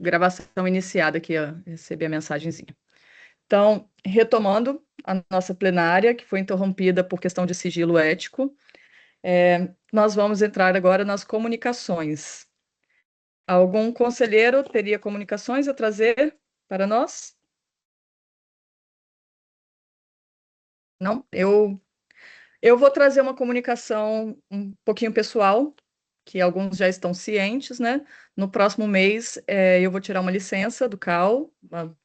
gravação iniciada aqui, ó, recebi a mensagenzinha. Então, retomando a nossa plenária, que foi interrompida por questão de sigilo ético, nós vamos entrar agora nas comunicações. Algum conselheiro teria comunicações a trazer para nós? Não? Eu vou trazer uma comunicação um pouquinho pessoal, que alguns já estão cientes, né? No próximo mês, eu vou tirar uma licença do CAL, uma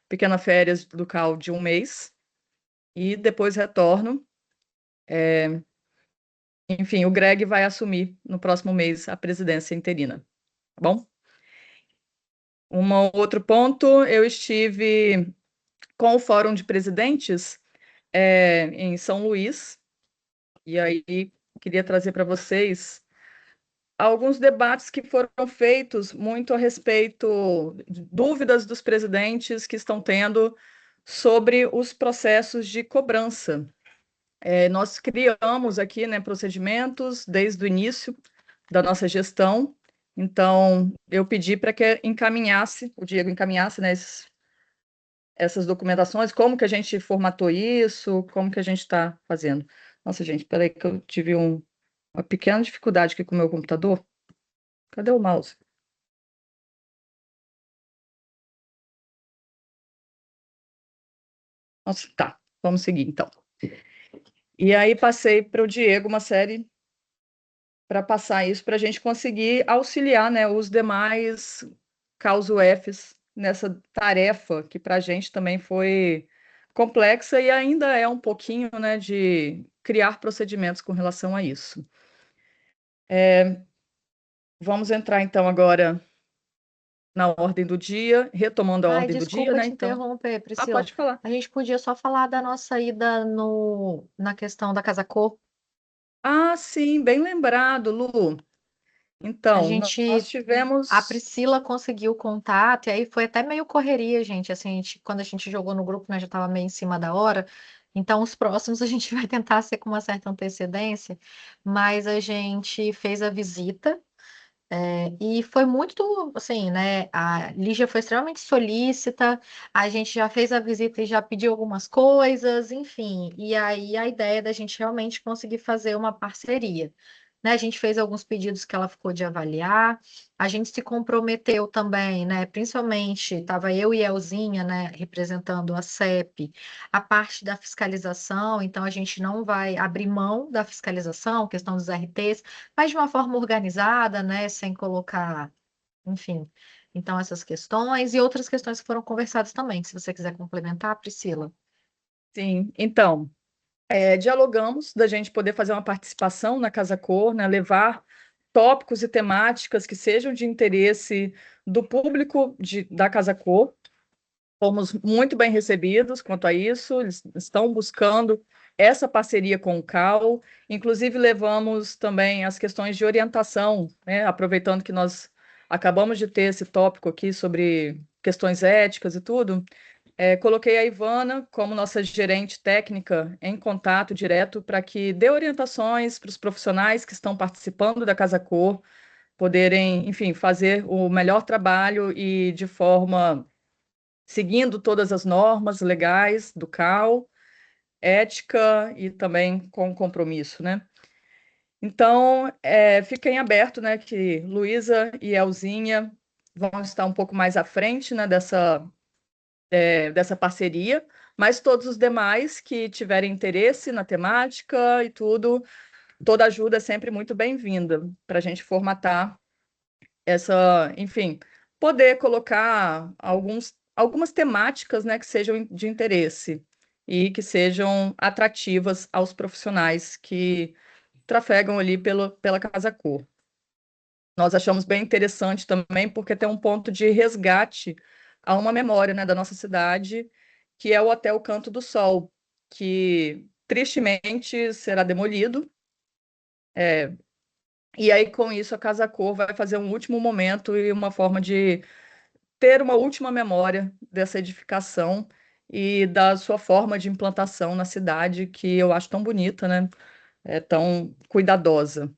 pequena férias do CAL de um mês, e depois retorno. Enfim, o Greg vai assumir no próximo mês a presidência interina, tá bom? Um outro ponto, eu estive com o Fórum de Presidentes em São Luís, e aí queria trazer para vocês alguns debates que foram feitos muito a respeito de dúvidas dos presidentes que estão tendo sobre os processos de cobrança. Nós criamos aqui, né, procedimentos desde o início da nossa gestão, então eu pedi para que o Diego encaminhasse, né, essas documentações, como que a gente formatou isso, como que a gente está fazendo. Nossa, gente, peraí que eu tive uma pequena dificuldade aqui com o meu computador. Cadê o mouse? Nossa, tá, vamos seguir então. E aí passei para o Diego uma série para passar isso para a gente conseguir auxiliar, né, os demais causa UFs nessa tarefa que para a gente também foi complexa e ainda é um pouquinho, né, de criar procedimentos com relação a isso. Vamos entrar então agora na ordem do dia, retomando a Ai, ordem do dia, desculpa né? te Então, interromper, Priscila. pode falar. A gente podia só falar da nossa ida na questão da Casa Cor. Ah, sim, bem lembrado, Lu. A Então, nós gente, a tivemos. Priscila conseguiu o contato, e aí foi até meio correria, gente. Assim, quando a gente jogou no grupo, né, já estava meio em cima da hora. Então, os próximos a gente vai tentar ser com uma certa antecedência, mas a gente fez a visita. E foi muito, assim, né? A Lígia foi extremamente solícita, a gente já fez a visita e já pediu algumas coisas, enfim. E aí a ideia é da gente realmente conseguir fazer uma parceria. Né? A gente fez alguns pedidos que ela ficou de avaliar, a gente se comprometeu também, né? Principalmente, estava eu e Elzinha, né, representando a CEP, a parte da fiscalização, então a gente não vai abrir mão da fiscalização, questão dos RTs, mas de uma forma organizada, né, sem colocar, enfim. Então, essas questões e outras questões que foram conversadas também, se você quiser complementar, Priscila. Sim, então, dialogamos da gente poder fazer uma participação na Casa Cor, né? Levar tópicos e temáticas que sejam de interesse do público da Casa Cor. Fomos muito bem recebidos quanto a isso, eles estão buscando essa parceria com o CAL, inclusive levamos também as questões de orientação, né? Aproveitando que nós acabamos de ter esse tópico aqui sobre questões éticas e tudo, coloquei a Ivana como nossa gerente técnica em contato direto para que dê orientações para os profissionais que estão participando da Casa Cor poderem, enfim, fazer o melhor trabalho e de forma seguindo todas as normas legais do CAL, ética e também com compromisso, né? Então, fiquem aberto, né, que Luísa e Elzinha vão estar um pouco mais à frente, né, dessa parceria, mas todos os demais que tiverem interesse na temática e tudo, toda ajuda é sempre muito bem-vinda para a gente formatar enfim, poder colocar algumas temáticas, né, que sejam de interesse e que sejam atrativas aos profissionais que trafegam ali pela Casa Cor. Nós achamos bem interessante também, porque tem um ponto de resgate a uma memória, né, da nossa cidade, que é o Hotel Canto do Sol, que tristemente será demolido. E aí, com isso, a Casa Cor vai fazer um último momento e uma forma de ter uma última memória dessa edificação e da sua forma de implantação na cidade, que eu acho tão bonita, né? É tão cuidadosa.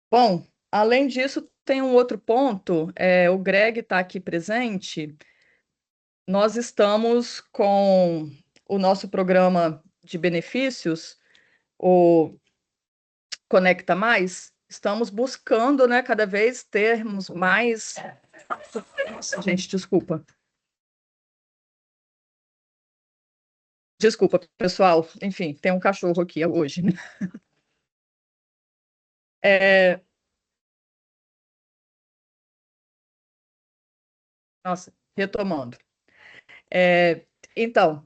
Bom, além disso, tem um outro ponto, o Greg está aqui presente. Nós estamos com o nosso programa de benefícios, o Conecta Mais. Estamos buscando, né, cada vez termos mais. Nossa, gente, desculpa. Desculpa, pessoal. Enfim, tem um cachorro aqui hoje, né? Nossa, retomando. É, então,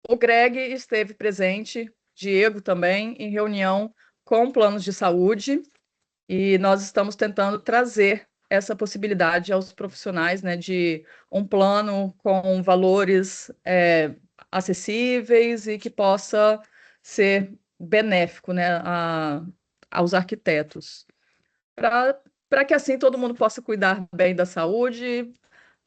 o Greg esteve presente, Diego também, em reunião com planos de saúde, e nós estamos tentando trazer essa possibilidade aos profissionais, né, de um plano com valores acessíveis e que possa ser benéfico, né, aos arquitetos, para que assim todo mundo possa cuidar bem da saúde,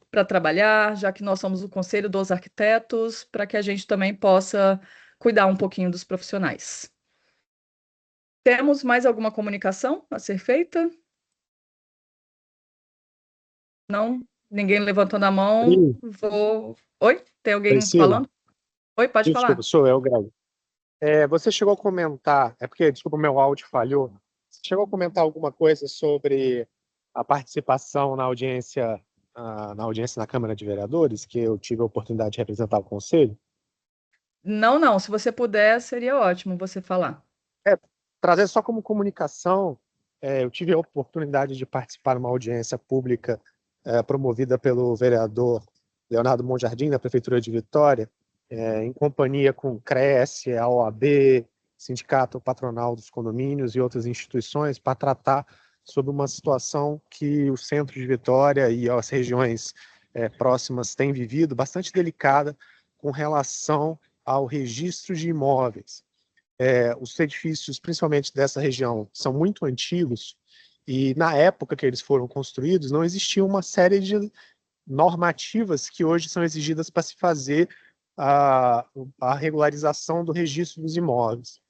para trabalhar, já que nós somos o Conselho dos Arquitetos, para que a gente também possa cuidar um pouquinho dos profissionais. Temos mais alguma comunicação a ser feita? Não? Ninguém levantando a mão? Sim, Vou. Oi? Tem alguém Priscila, falando? Oi, pode desculpa, falar. sou eu, Greg. Você chegou a comentar, porque, desculpa, meu áudio falhou. Você chegou a comentar alguma coisa sobre a participação na audiência na Câmara de Vereadores, que eu tive a oportunidade de representar o Conselho? Não, não. Se você puder, seria ótimo você falar. Trazer só como comunicação, eu tive a oportunidade de participar de uma audiência pública promovida pelo vereador Leonardo Monjardim, da Prefeitura de Vitória, em companhia com o CRES, a OAB, Sindicato Patronal dos Condomínios e outras instituições, para tratar sobre uma situação que o centro de Vitória e as regiões próximas têm vivido, bastante delicada, com relação ao registro de imóveis. Os edifícios, principalmente dessa região, são muito antigos e, na época que eles foram construídos, não existia uma série de normativas que hoje são exigidas para se fazer a regularização do registro dos imóveis.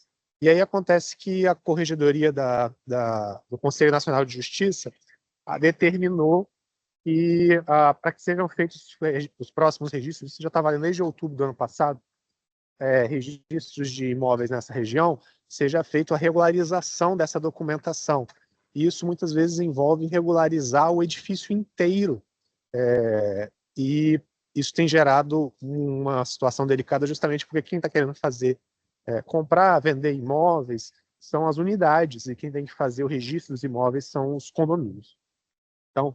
E aí acontece que a Corregedoria do Conselho Nacional de Justiça determinou que, para que sejam feitos os próximos registros, isso já está valendo desde outubro do ano passado, registros de imóveis nessa região, seja feita a regularização dessa documentação. E isso muitas vezes envolve regularizar o edifício inteiro. E isso tem gerado uma situação delicada justamente porque quem está querendo fazer, comprar, vender imóveis, são as unidades, e quem tem que fazer o registro dos imóveis são os condomínios. Então,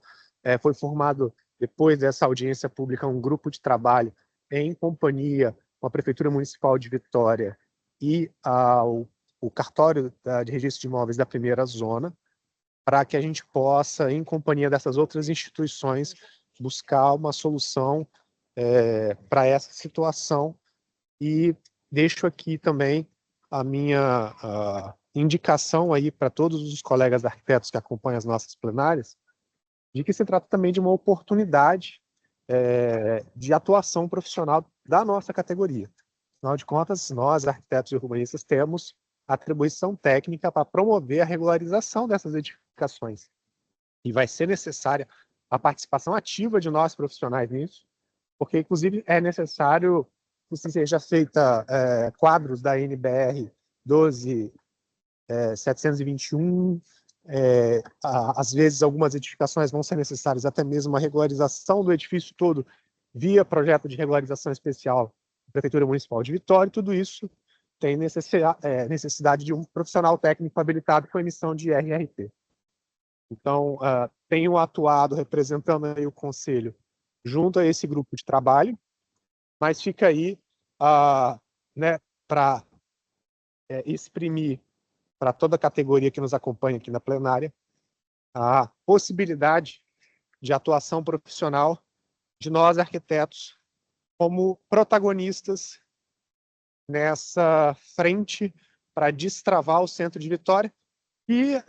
foi formado, depois dessa audiência pública, um grupo de trabalho em companhia com a Prefeitura Municipal de Vitória e o cartório de registro de imóveis da primeira zona, para que a gente possa, em companhia dessas outras instituições, buscar uma solução para essa situação. E deixo aqui também a minha indicação aí para todos os colegas arquitetos que acompanham as nossas plenárias, de que se trata também de uma oportunidade de atuação profissional da nossa categoria. Afinal de contas, nós, arquitetos e urbanistas, temos atribuição técnica para promover a regularização dessas edificações. E vai ser necessária a participação ativa de nós profissionais nisso, porque, inclusive, é necessário que seja feita quadros da NBR 12721. Às vezes, algumas edificações vão ser necessárias até mesmo a regularização do edifício todo via projeto de regularização especial da Prefeitura Municipal de Vitória. E tudo isso tem necessidade de um profissional técnico habilitado com emissão de RRT. Então, tenho atuado representando aí o Conselho junto a esse grupo de trabalho, mas fica aí né, para exprimir para toda a categoria que nos acompanha aqui na plenária a possibilidade de atuação profissional de nós, arquitetos, como protagonistas nessa frente para destravar o centro de Vitória, que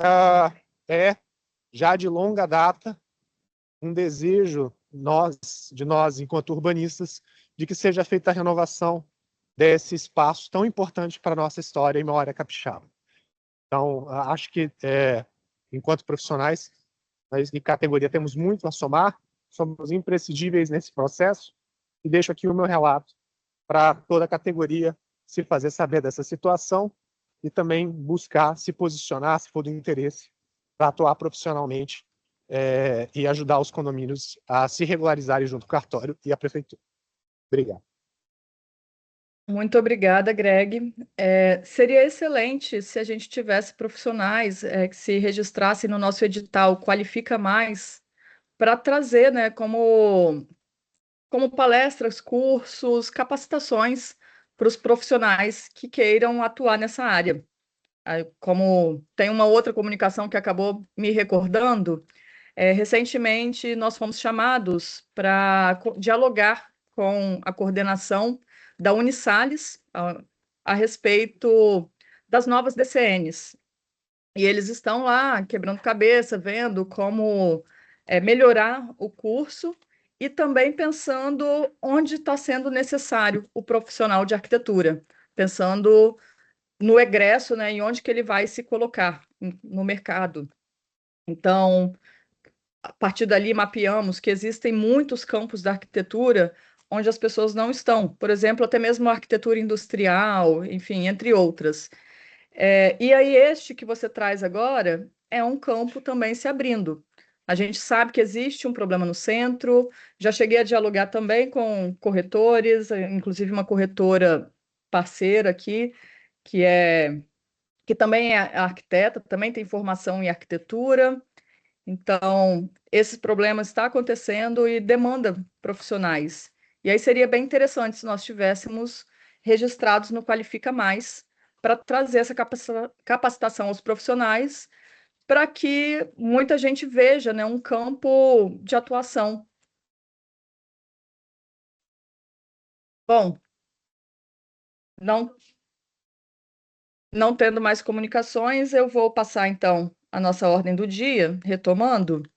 já de longa data um desejo de nós, enquanto urbanistas, de que seja feita a renovação desse espaço tão importante para a nossa história e memória capixaba. Então, acho que, enquanto profissionais, Nós, de categoria, temos muito a somar, somos imprescindíveis nesse processo, e deixo aqui o meu relato para toda a categoria se fazer saber dessa situação e também buscar se posicionar, se for do interesse, para atuar profissionalmente e ajudar os condomínios a se regularizarem junto com o cartório e a prefeitura. Obrigado. Muito obrigada, Greg. Seria excelente se a gente tivesse profissionais que se registrassem no nosso edital Qualifica Mais para trazer, né, como palestras, cursos, capacitações para os profissionais que queiram atuar nessa área. Aí, como tem uma outra comunicação que acabou me recordando, recentemente nós fomos chamados para dialogar com a coordenação da Unisalis a respeito das novas DCNs. E eles estão lá quebrando cabeça, vendo como melhorar o curso e também pensando onde está sendo necessário o profissional de arquitetura, pensando no egresso, né, e onde que ele vai se colocar no mercado. Então, a partir dali mapeamos que existem muitos campos da arquitetura onde as pessoas não estão, por exemplo, até mesmo a arquitetura industrial, enfim, entre outras. E aí, este que você traz agora é um campo também se abrindo. A gente sabe que existe um problema no centro, já cheguei a dialogar também com corretores, inclusive uma corretora parceira aqui, que que também é arquiteta, também tem formação em arquitetura. Então, esses problemas estão acontecendo e demanda profissionais. E aí seria bem interessante se nós tivéssemos registrados no Qualifica Mais para trazer essa capacitação aos profissionais, para que muita gente veja, né, um campo de atuação. Bom, não, não tendo mais comunicações, eu vou passar então a nossa ordem do dia, retomando.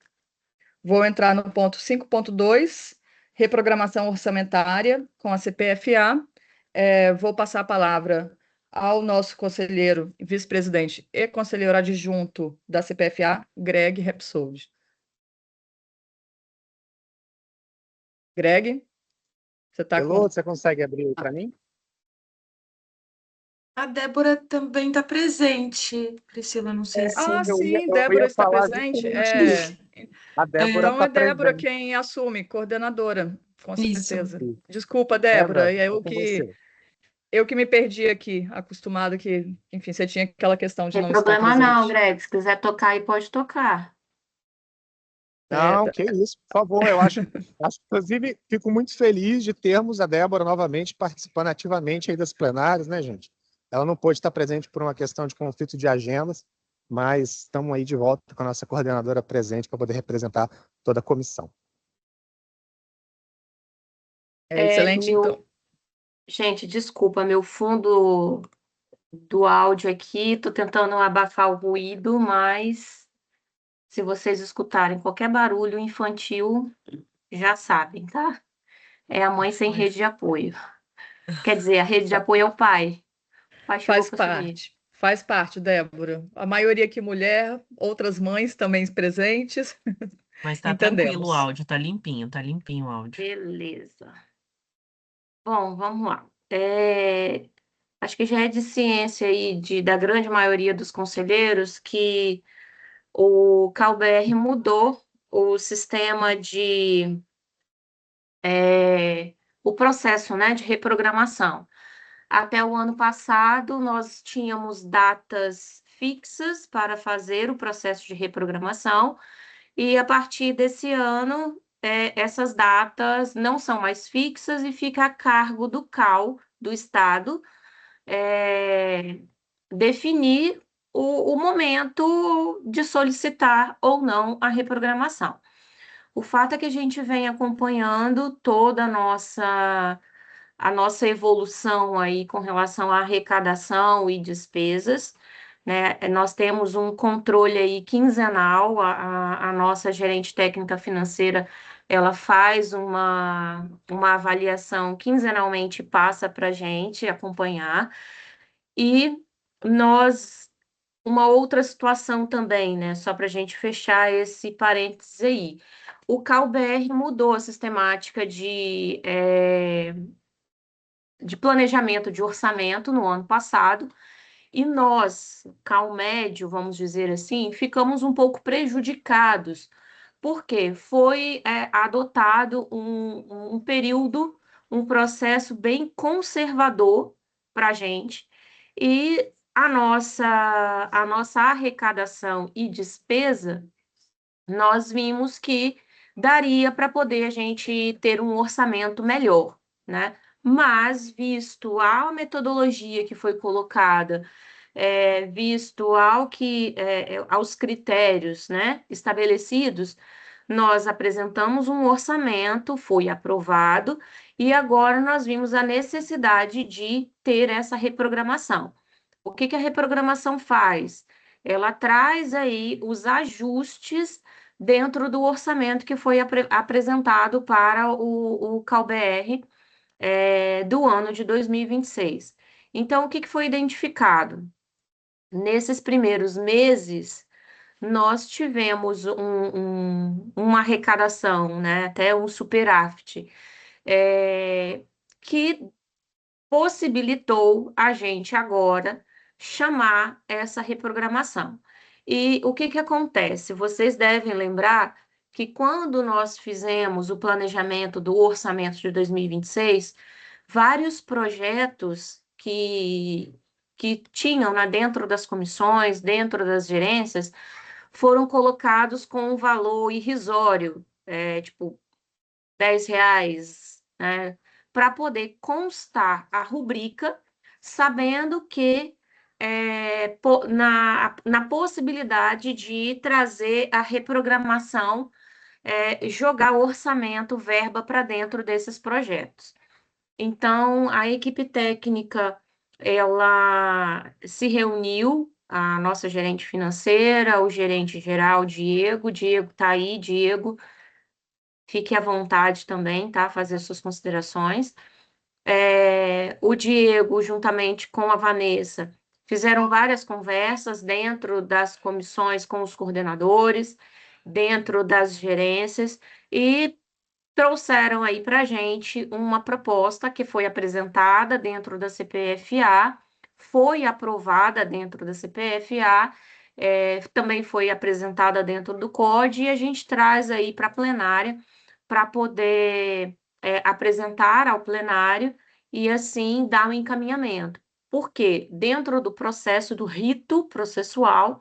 Vou entrar no ponto 5.2, reprogramação orçamentária com a CPFA. Vou passar a palavra ao nosso conselheiro, vice-presidente e conselheiro adjunto da CPFA, Greg Repsold. Greg, você está Elô, com... você consegue abrir para mim? A Débora também está presente, Priscila, não sei se... sim, Eu Débora ia está falar presente. justamente isso. A Débora Então está é Débora presente. quem assume, coordenadora, com Isso. certeza. Desculpa, Débora, Débora, é é com você. eu que me perdi aqui, acostumado que, enfim, você tinha aquela questão de Tem não estar problema não, presente. Greg. Se quiser tocar aí, pode tocar. Não, que isso, por favor. Inclusive, fico muito feliz de termos a Débora novamente participando ativamente aí das plenárias, né, gente? Ela não pôde estar presente por uma questão de conflito de agendas, mas estamos aí de volta com a nossa coordenadora presente para poder representar toda a comissão. Excelente, então. Gente, desculpa, meu fundo do áudio aqui, tô tentando abafar o ruído, mas se vocês escutarem qualquer barulho infantil, já sabem, tá? É a mãe sem rede de apoio. Quer dizer, a rede de apoio é o pai. O pai chegou para assumir. Faz parte, Débora. A maioria aqui mulher, outras mães também presentes. Mas tá tranquilo o Entendemos. áudio, tá limpinho o áudio. Beleza. Bom, vamos lá. Acho que já é de ciência aí da grande maioria dos conselheiros que o CalBR mudou o sistema o processo, né, de reprogramação. Até o ano passado, nós tínhamos datas fixas para fazer o processo de reprogramação, e a partir desse ano, essas datas não são mais fixas e fica a cargo do CAL, do Estado, definir o momento de solicitar ou não a reprogramação. O fato é que a gente vem acompanhando toda a nossa evolução aí com relação à arrecadação e despesas, né? Nós temos um controle aí quinzenal, a nossa gerente técnica financeira, ela faz uma avaliação quinzenalmente, passa para a gente acompanhar, e nós uma outra situação também, né? Só para a gente fechar esse parênteses aí. O CalBR mudou a sistemática de planejamento de orçamento no ano passado, e nós, CalMédio, vamos dizer assim, ficamos um pouco prejudicados, porque foi adotado um período, um processo bem conservador para a gente, e a nossa arrecadação e despesa, nós vimos que daria para poder a gente ter um orçamento melhor, né? Mas, visto a metodologia que foi colocada, visto aos critérios, né, estabelecidos, nós apresentamos um orçamento, foi aprovado, e agora nós vimos a necessidade de ter essa reprogramação. O que que a reprogramação faz? Ela traz aí os ajustes dentro do orçamento que foi apresentado para o CalBR do ano de 2026. Então, o que que foi identificado? Nesses primeiros meses, nós tivemos uma arrecadação, né, até um superávit, que possibilitou a gente agora chamar essa reprogramação. E o que que acontece? Vocês devem lembrar que quando nós fizemos o planejamento do orçamento de 2026, vários projetos que tinham dentro das comissões, dentro das gerências, foram colocados com um valor irrisório, tipo R$ 10, né, para poder constar a rubrica, sabendo que na possibilidade de trazer a reprogramação, jogar o orçamento, verba para dentro desses projetos. Então, a equipe técnica, ela se reuniu, a nossa gerente financeira, o gerente geral, Diego está aí, Diego, fique à vontade também, tá? Fazer suas considerações. O Diego, juntamente com a Vanessa, fizeram várias conversas dentro das comissões com os coordenadores, dentro das gerências, e trouxeram aí para a gente uma proposta que foi apresentada dentro da CPFA, foi aprovada dentro da CPFA, também foi apresentada dentro do COD, e a gente traz aí para a plenária para poder apresentar ao plenário e assim dar um encaminhamento. Porque dentro do processo do rito processual,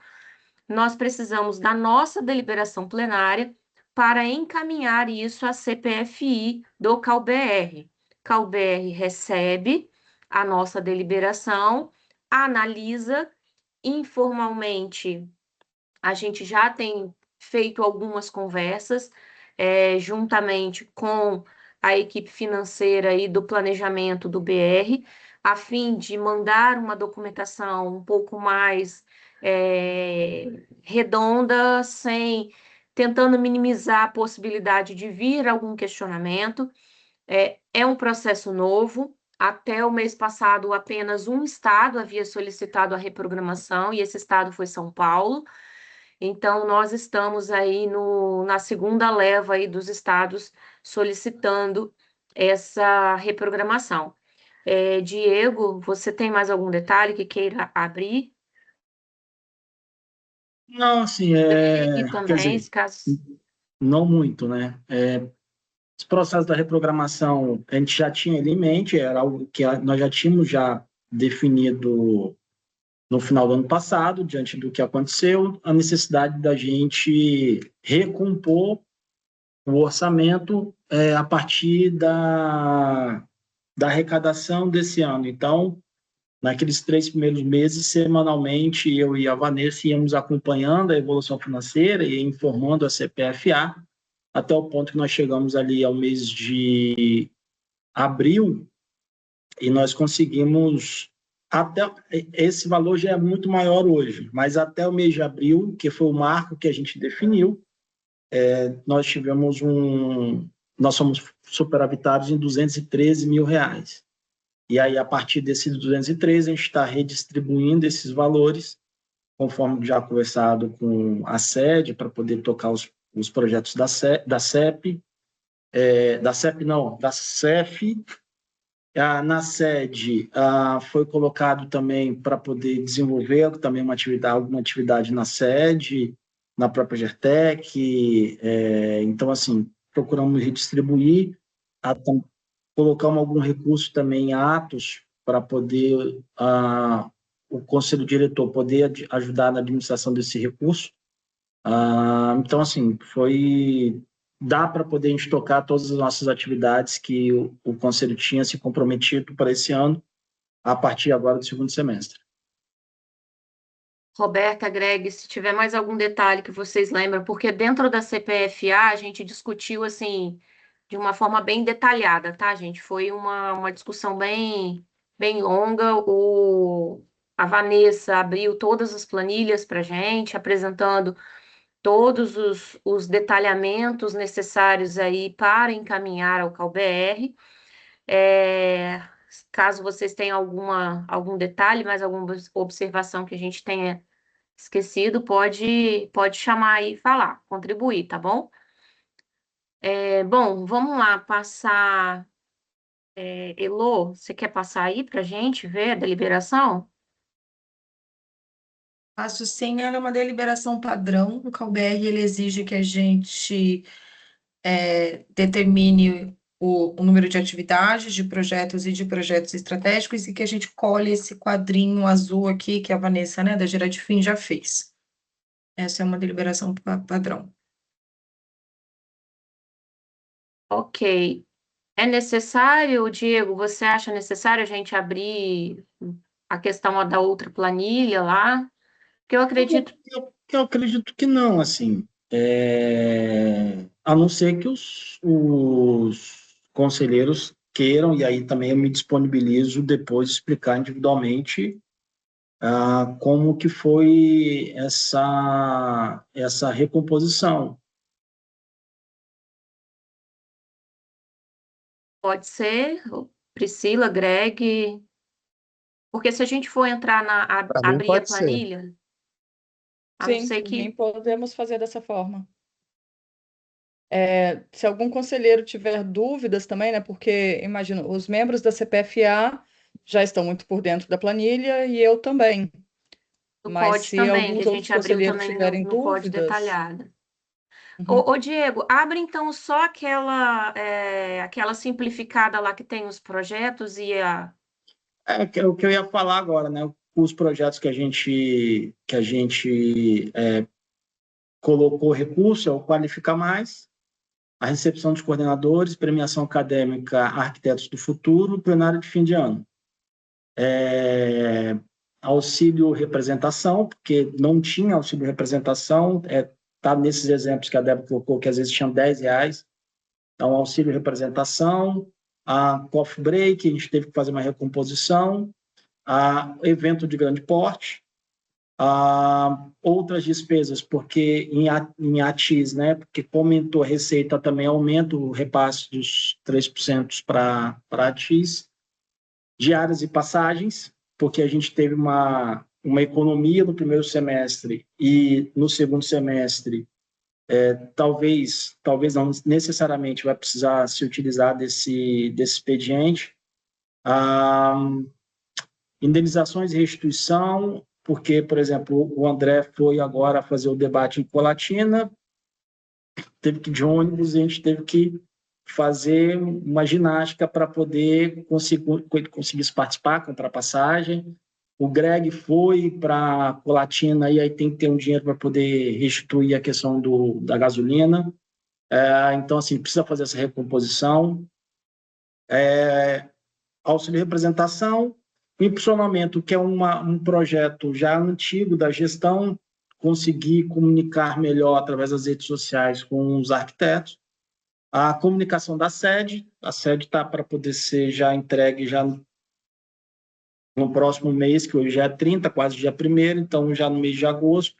nós precisamos da nossa deliberação plenária para encaminhar isso à CPFI do CalBR. CalBR recebe a nossa deliberação, analisa informalmente. A gente já tem feito algumas conversas juntamente com a equipe financeira e do planejamento do BR, a fim de mandar uma documentação um pouco mais redonda, tentando minimizar a possibilidade de vir algum questionamento. É um processo novo. Até o mês passado, apenas um estado havia solicitado a reprogramação, e esse estado foi São Paulo. Então, nós estamos aí na segunda leva aí dos estados solicitando essa reprogramação. Diego, você tem mais algum detalhe que queira abrir? Não, assim, E quer também, dizer, caso... não muito, né? Esse processo da reprogramação, a gente já tinha ele em mente, era algo que nós já tínhamos definido no final do ano passado, diante do que aconteceu, a necessidade da gente recompor o orçamento a partir da arrecadação desse ano. Então, naqueles 3 primeiros meses, semanalmente, eu e a Vanessa íamos acompanhando a evolução financeira e informando a CPFA, até o ponto que nós chegamos ali ao mês de abril, e nós conseguimos, esse valor já é muito maior hoje, mas até o mês de abril, que foi o marco que a gente definiu, nós somos superavitários em R$213 mil. E aí, a partir desses 213, a gente está redistribuindo esses valores conforme já conversado com a sede, para poder tocar os projetos da CEP, da CEF. Na sede foi colocado também para poder desenvolver também alguma atividade na sede, na própria GERTEC. Então, assim, procuramos redistribuir, colocamos algum recurso também em atos para poder o Conselho Diretor poder ajudar na administração desse recurso. Então, assim, dá para poder a gente tocar todas as nossas atividades que o Conselho tinha se comprometido para esse ano, a partir agora do segundo semestre. Roberta, Greg, se tiver mais algum detalhe que vocês lembram, porque dentro da CPFA a gente discutiu, assim, de uma forma bem detalhada, tá, gente? Foi uma discussão bem longa. A Vanessa abriu todas as planilhas para a gente, apresentando todos os detalhamentos necessários aí para encaminhar ao CalBR. Caso vocês tenham algum detalhe, mais alguma observação que a gente tenha esquecido, pode chamar aí e falar, contribuir, tá bom? Bom, vamos lá, passar. Elô, você quer passar aí para a gente ver a deliberação? Passo sim, ela é uma deliberação padrão. O CalBR ele exige que a gente determine o número de atividades, de projetos e de projetos estratégicos, e que a gente colhe esse quadrinho azul aqui que a Vanessa, né, da Geradifim já fez. Essa é uma deliberação padrão. Ok. É necessário, Diego, você acha necessário a gente abrir a questão da outra planilha lá? Porque eu acredito... Eu acredito que não, assim. A não ser que os conselheiros queiram, e aí também eu me disponibilizo depois de explicar individualmente como que foi essa recomposição. Pode ser, Priscila, Greg, porque se a gente for entrar abrir a planilha, a não Sim, ser que... podemos fazer dessa forma. Se algum conselheiro tiver dúvidas também, né? Porque, imagino, os membros da CPFA já estão muito por dentro da planilha e eu também. Mas Pode se também, alguns que a outros gente abriu conselheiros também tiverem no Pode dúvidas... Detalhada. Uhum. Ô, Diego, abre então só aquela simplificada lá que tem os projetos e a... É o que eu ia falar agora, né? Os projetos que a gente colocou recurso é o Qualifica Mais, a recepção dos coordenadores, premiação acadêmica Arquitetos do Futuro, plenário de fim de ano. Auxílio representação, porque não tinha auxílio representação, tá nesses exemplos que a Débora colocou, que às vezes tinham R$10, então auxílio representação, a coffee break, a gente teve que fazer uma recomposição, evento de grande porte, outras despesas, porque em ATIS, né, porque como aumentou a receita, também aumenta o repasse dos 3% para ATIS, diárias e passagens, porque a gente teve uma economia no primeiro semestre e no segundo semestre talvez não necessariamente vai precisar se utilizar desse expediente. Indenizações e restituição, porque, por exemplo, o André foi agora fazer o debate em Colatina, teve que ir de ônibus, e a gente teve que fazer uma ginástica para poder conseguir participar, comprar passagem. O Greg foi para Colatina e aí tem que ter um dinheiro para poder restituir a questão da gasolina. Então, assim, precisa fazer essa recomposição. Auxílio representação, impulsionamento, que é um projeto já antigo da gestão, conseguir comunicar melhor através das redes sociais com os arquitetos. A comunicação da sede, a sede está para poder ser já entregue já no próximo mês, que hoje já é 30, quase dia 1º, então já no mês de agosto.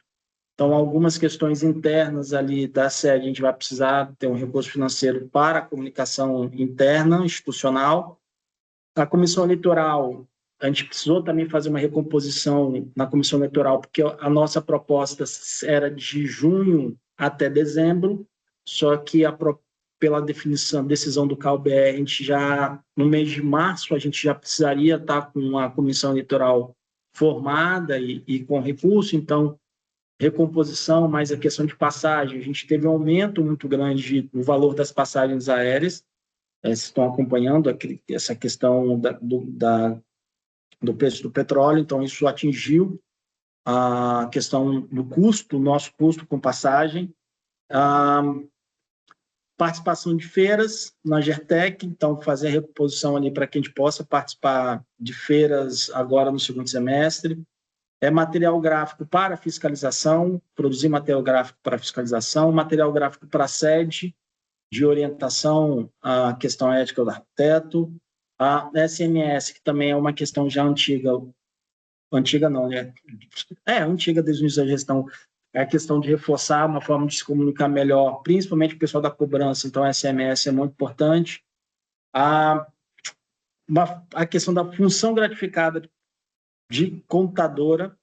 Então, algumas questões internas ali da sede, a gente vai precisar ter um recurso financeiro para a comunicação interna, institucional. A comissão eleitoral, a gente precisou também fazer uma recomposição na comissão eleitoral, porque a nossa proposta era de junho até dezembro, só que pela decisão do CAU-BR, a gente já, no mês de março, a gente já precisaria estar com a comissão eleitoral formada e com recurso, então, recomposição, mais a questão de passagem, a gente teve um aumento muito grande no valor das passagens aéreas, vocês estão acompanhando essa questão do preço do petróleo, então isso atingiu a questão do custo, o nosso custo com passagem, participação de feiras na Gertec, então fazer a reposição ali para que a gente possa participar de feiras agora no segundo semestre, material gráfico para fiscalização, produzir material gráfico para fiscalização, material gráfico para sede, de orientação à questão ética do arquiteto, a SMS, que também é uma questão já antiga não, né? Antiga desde o início da gestão, é a questão de reforçar uma forma de se comunicar melhor, principalmente o pessoal da cobrança, então a SMS é muito importante. A questão da função gratificada de contadora,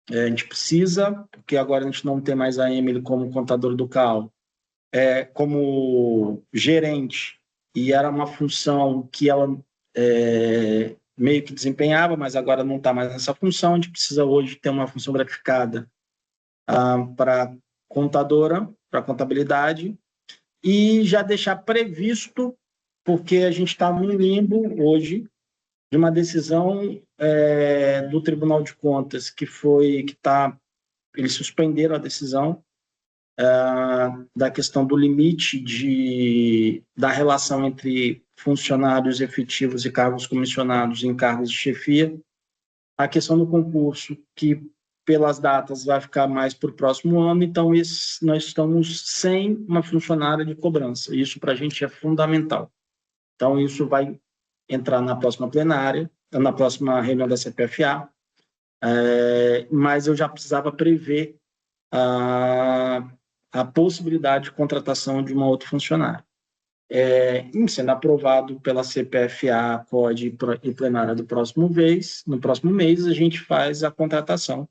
a gente precisa, porque agora a gente não tem mais a Emily como contadora do CAU, como gerente, e era uma função que ela meio que desempenhava, mas agora não está mais nessa função, a gente precisa hoje ter uma função gratificada para contadora, para contabilidade, e já deixar previsto, porque a gente está num limbo hoje, de uma decisão do Tribunal de Contas, eles suspenderam a decisão, da questão do limite da relação entre funcionários efetivos e cargos comissionados em cargos de chefia, a questão do concurso, que pelas datas vai ficar mais para o próximo ano, então nós estamos sem uma funcionária de cobrança, isso para a gente é fundamental. Então isso vai entrar na próxima plenária, na próxima reunião da CPFA, mas eu já precisava prever a possibilidade de contratação de uma outra funcionária. Sendo aprovado pela CPFA, COD e plenária no próximo mês, a gente faz a contratação,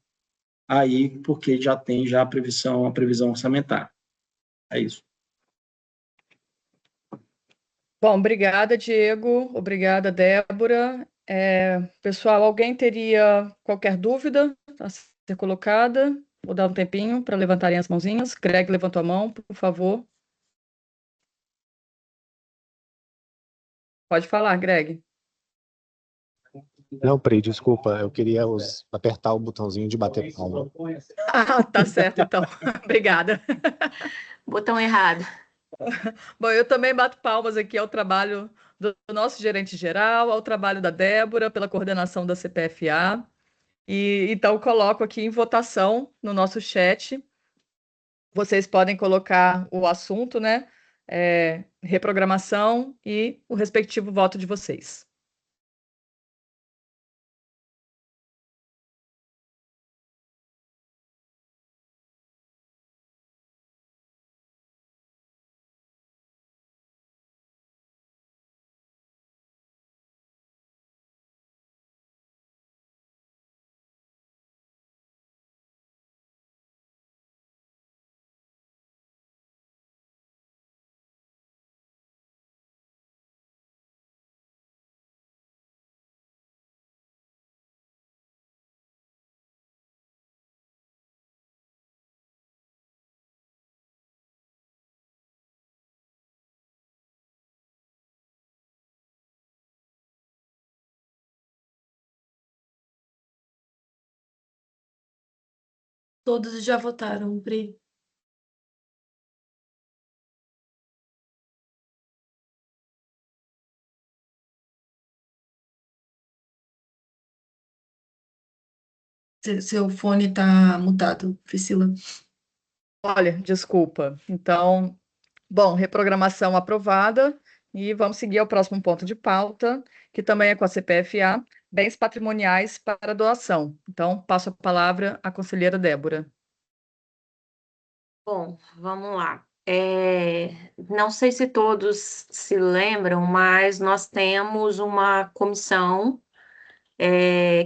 aí porque já tem a previsão orçamentária. É isso. Bom, obrigada, Diego. Obrigada, Débora. Pessoal, alguém teria qualquer dúvida a ser colocada? Vou dar um tempinho para levantarem as mãozinhas. Greg levantou a mão, por favor. Pode falar, Greg. Não, Pri, desculpa, eu queria apertar o botãozinho de bater palma. Tá certo, então. Obrigada. Botão errado. Bom, eu também bato palmas aqui ao trabalho do nosso gerente geral, ao trabalho da Débora, pela coordenação da CPFA. E então coloco aqui em votação no nosso chat. Vocês podem colocar o assunto, né? Reprogramação e o respectivo voto de vocês. Todos já votaram, Pri. Seu fone está mutado, Priscila. Olha, desculpa. Então, bom, reprogramação aprovada e vamos seguir ao próximo ponto de pauta, que também é com a CPFA, bens patrimoniais para doação. Então, passo a palavra à conselheira Débora. Bom, vamos lá. Não sei se todos se lembram, mas nós temos uma comissão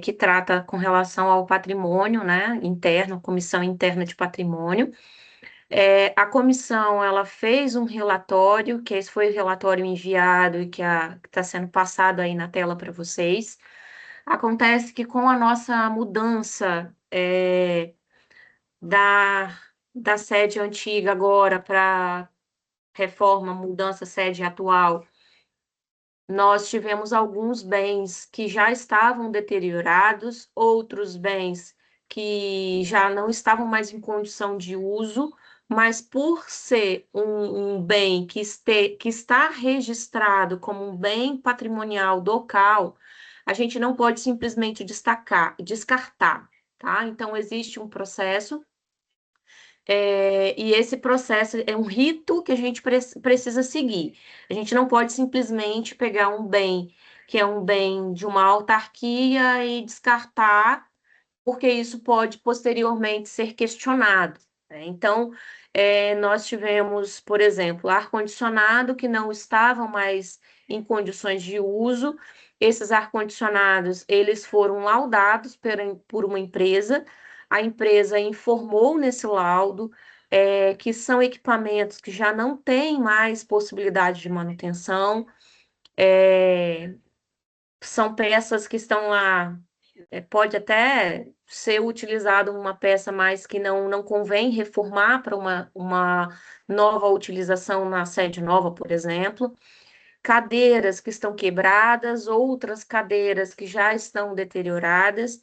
que trata com relação ao patrimônio, né, interno, Comissão Interna de Patrimônio. A comissão, ela fez um relatório, que esse foi o relatório enviado e que está sendo passado aí na tela para vocês. Acontece que com a nossa mudança da sede antiga agora para reforma, mudança sede atual, nós tivemos alguns bens que já estavam deteriorados, outros bens que já não estavam mais em condição de uso, mas por ser um bem que está registrado como um bem patrimonial do CAL, a gente não pode simplesmente descartar, tá? Então, existe um processo, e esse processo é um rito que a gente precisa seguir. A gente não pode simplesmente pegar um bem que é um bem de uma autarquia e descartar, porque isso pode posteriormente ser questionado, né? Então, nós tivemos, por exemplo, ar-condicionado que não estavam mais em condições de uso. Esses ar-condicionados, eles foram laudados por uma empresa. A empresa informou nesse laudo que são equipamentos que já não têm mais possibilidade de manutenção, são peças que estão lá, pode até ser utilizado uma peça, mas que não convém reformar para uma nova utilização na sede nova, por exemplo. Cadeiras que estão quebradas, outras cadeiras que já estão deterioradas,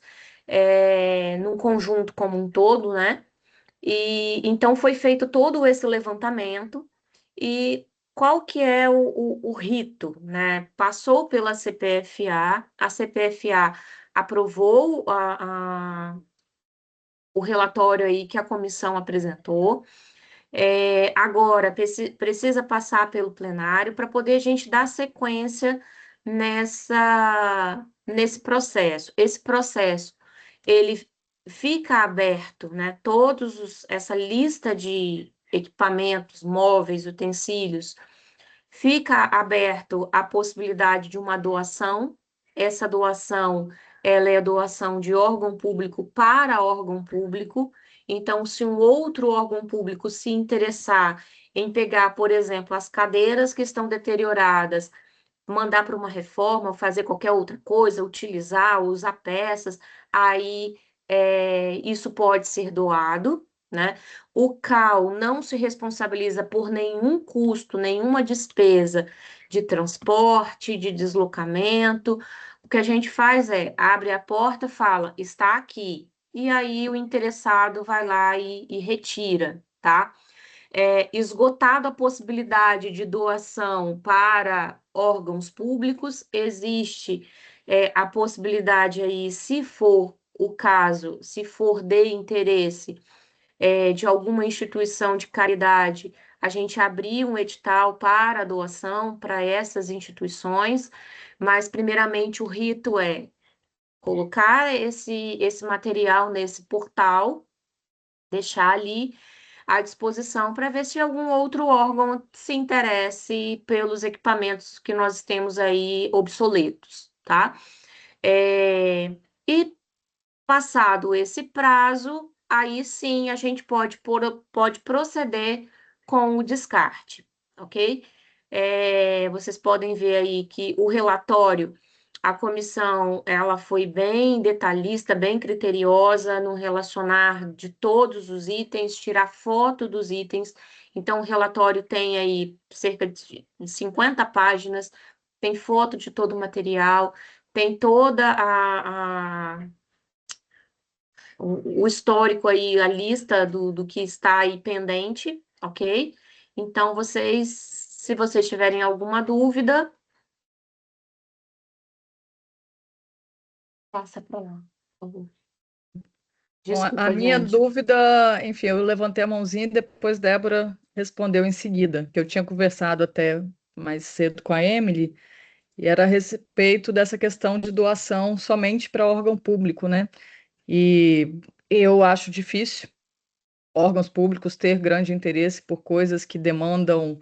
num conjunto como um todo, né? E então foi feito todo esse levantamento e qual que é o rito, né? Passou pela CPFA, a CPFA aprovou o relatório aí que a comissão apresentou. Agora precisa passar pelo plenário para poder a gente dar sequência nesse processo. Esse processo, ele fica aberto, né? Essa lista de equipamentos, móveis, utensílios, fica aberto a possibilidade de uma doação. Essa doação, ela é a doação de órgão público para órgão público. Então, se um outro órgão público se interessar em pegar, por exemplo, as cadeiras que estão deterioradas, mandar para uma reforma, fazer qualquer outra coisa, utilizar, usar peças, aí isso pode ser doado, né? O CAL não se responsabiliza por nenhum custo, nenhuma despesa de transporte, de deslocamento. O que a gente faz é abre a porta, fala, está aqui, e aí o interessado vai lá e retira, tá? Esgotado a possibilidade de doação para órgãos públicos, existe a possibilidade aí, se for o caso, se for de interesse de alguma instituição de caridade, a gente abrir um edital para a doação para essas instituições, mas primeiramente o rito é colocar esse material nesse portal, deixar ali à disposição para ver se algum outro órgão se interesse pelos equipamentos que nós temos aí obsoletos, tá? E passado esse prazo, aí sim a gente pode proceder com o descarte, ok? Vocês podem ver aí que o relatório, a comissão, ela foi bem detalhista, bem criteriosa no relacionar de todos os itens, tirar foto dos itens. Então, o relatório tem aí cerca de 50 páginas, tem foto de todo o material, tem toda o histórico aí, a lista do que está aí pendente, ok? Então, se vocês tiverem alguma dúvida, passa para lá, por favor. Bom, a Desculpa, minha gente. dúvida, enfim, eu levantei a mãozinha e depois Débora respondeu em seguida, que eu tinha conversado até mais cedo com a Emily, e era a respeito dessa questão de doação somente para órgão público, né? E eu acho difícil órgãos públicos ter grande interesse por coisas que demandam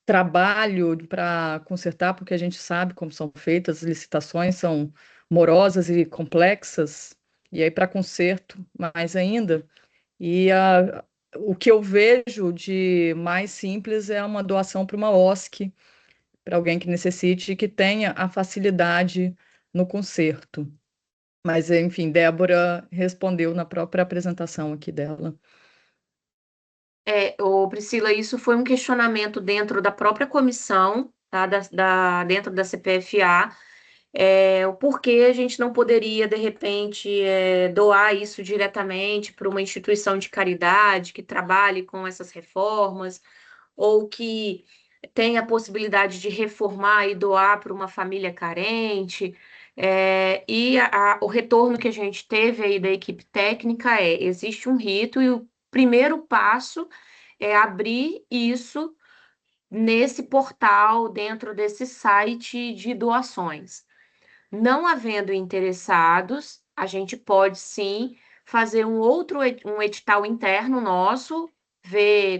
trabalho para consertar, porque a gente sabe como são feitas, as licitações são morosas e complexas, e aí para conserto mais ainda. E o que eu vejo de mais simples é uma doação para uma OSC, para alguém que necessite e que tenha a facilidade no conserto. Mas, enfim, Débora respondeu na própria apresentação aqui dela. Priscila, isso foi um questionamento dentro da própria comissão, tá? Dentro da CPFA, o porquê a gente não poderia, de repente, doar isso diretamente para uma instituição de caridade que trabalhe com essas reformas, ou que tenha a possibilidade de reformar e doar para uma família carente. O retorno que a gente teve aí da equipe técnica existe um rito e o primeiro passo é abrir isso nesse portal, dentro desse site de doações. Não havendo interessados, a gente pode sim fazer um edital interno nosso,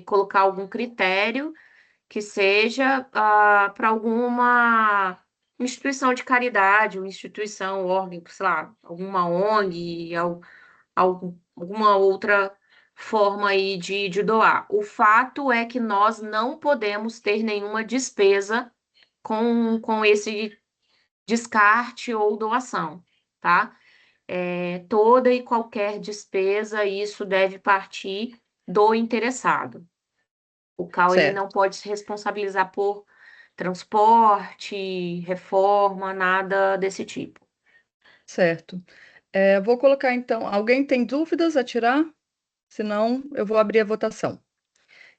colocar algum critério que seja para alguma instituição de caridade, uma instituição, órgão, sei lá, alguma ONG, alguma outra forma aí de doar. O fato é que nós não podemos ter nenhuma despesa com esse descarte ou doação, tá? Toda e qualquer despesa, isso deve partir do interessado. O CAL ele não pode se responsabilizar por transporte, reforma, nada desse tipo. Certo. Vou colocar, então, alguém tem dúvidas a tirar? Senão, eu vou abrir a votação.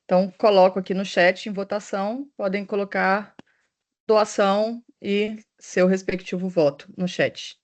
Então, coloco aqui no chat em votação, podem colocar doação e seu respectivo voto no chat.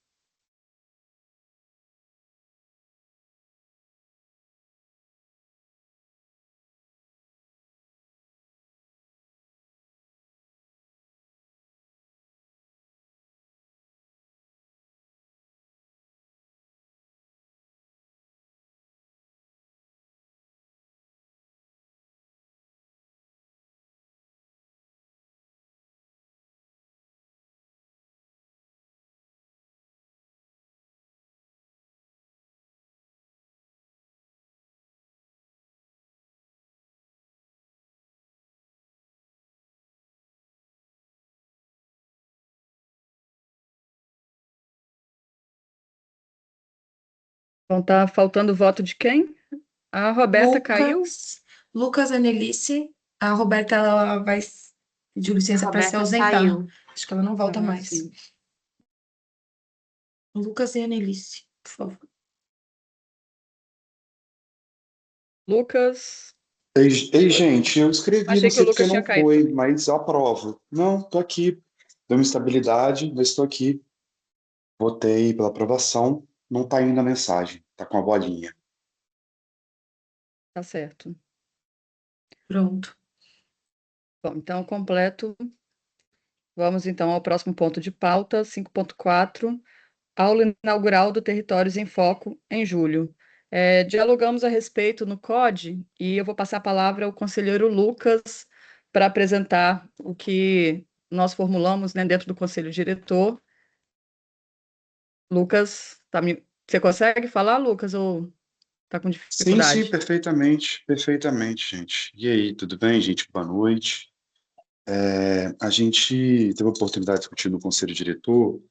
Então, tá faltando o voto de quem? A Roberta caiu? Lucas, Anelice. A Roberta, ela vai pedir licença para se ausentar. Saiu. Acho que ela não volta mais. Sim. Lucas e Anelice, por favor. Lucas. Ei, gente, eu escrevi, Achei não que o sei porque Lucas tinha não caído. foi, mas eu aprovo. Não, tô aqui. Deu uma estabilidade, mas estou aqui. Votei pela aprovação. Não tá indo a mensagem, tá com a bolinha. Tá certo. Pronto. Bom, então, completo. Vamos, então, ao próximo ponto de pauta, 5.4, aula inaugural do Territórios em Foco, em julho. Dialogamos a respeito no COD e eu vou passar a palavra ao conselheiro Lucas para apresentar o que nós formulamos, né, dentro do conselho diretor. Lucas, você consegue falar, Lucas, ou está com Sim, dificuldade? perfeitamente, gente. E aí, tudo bem, gente? Boa noite. A gente teve a oportunidade de discutir no Conselho Diretor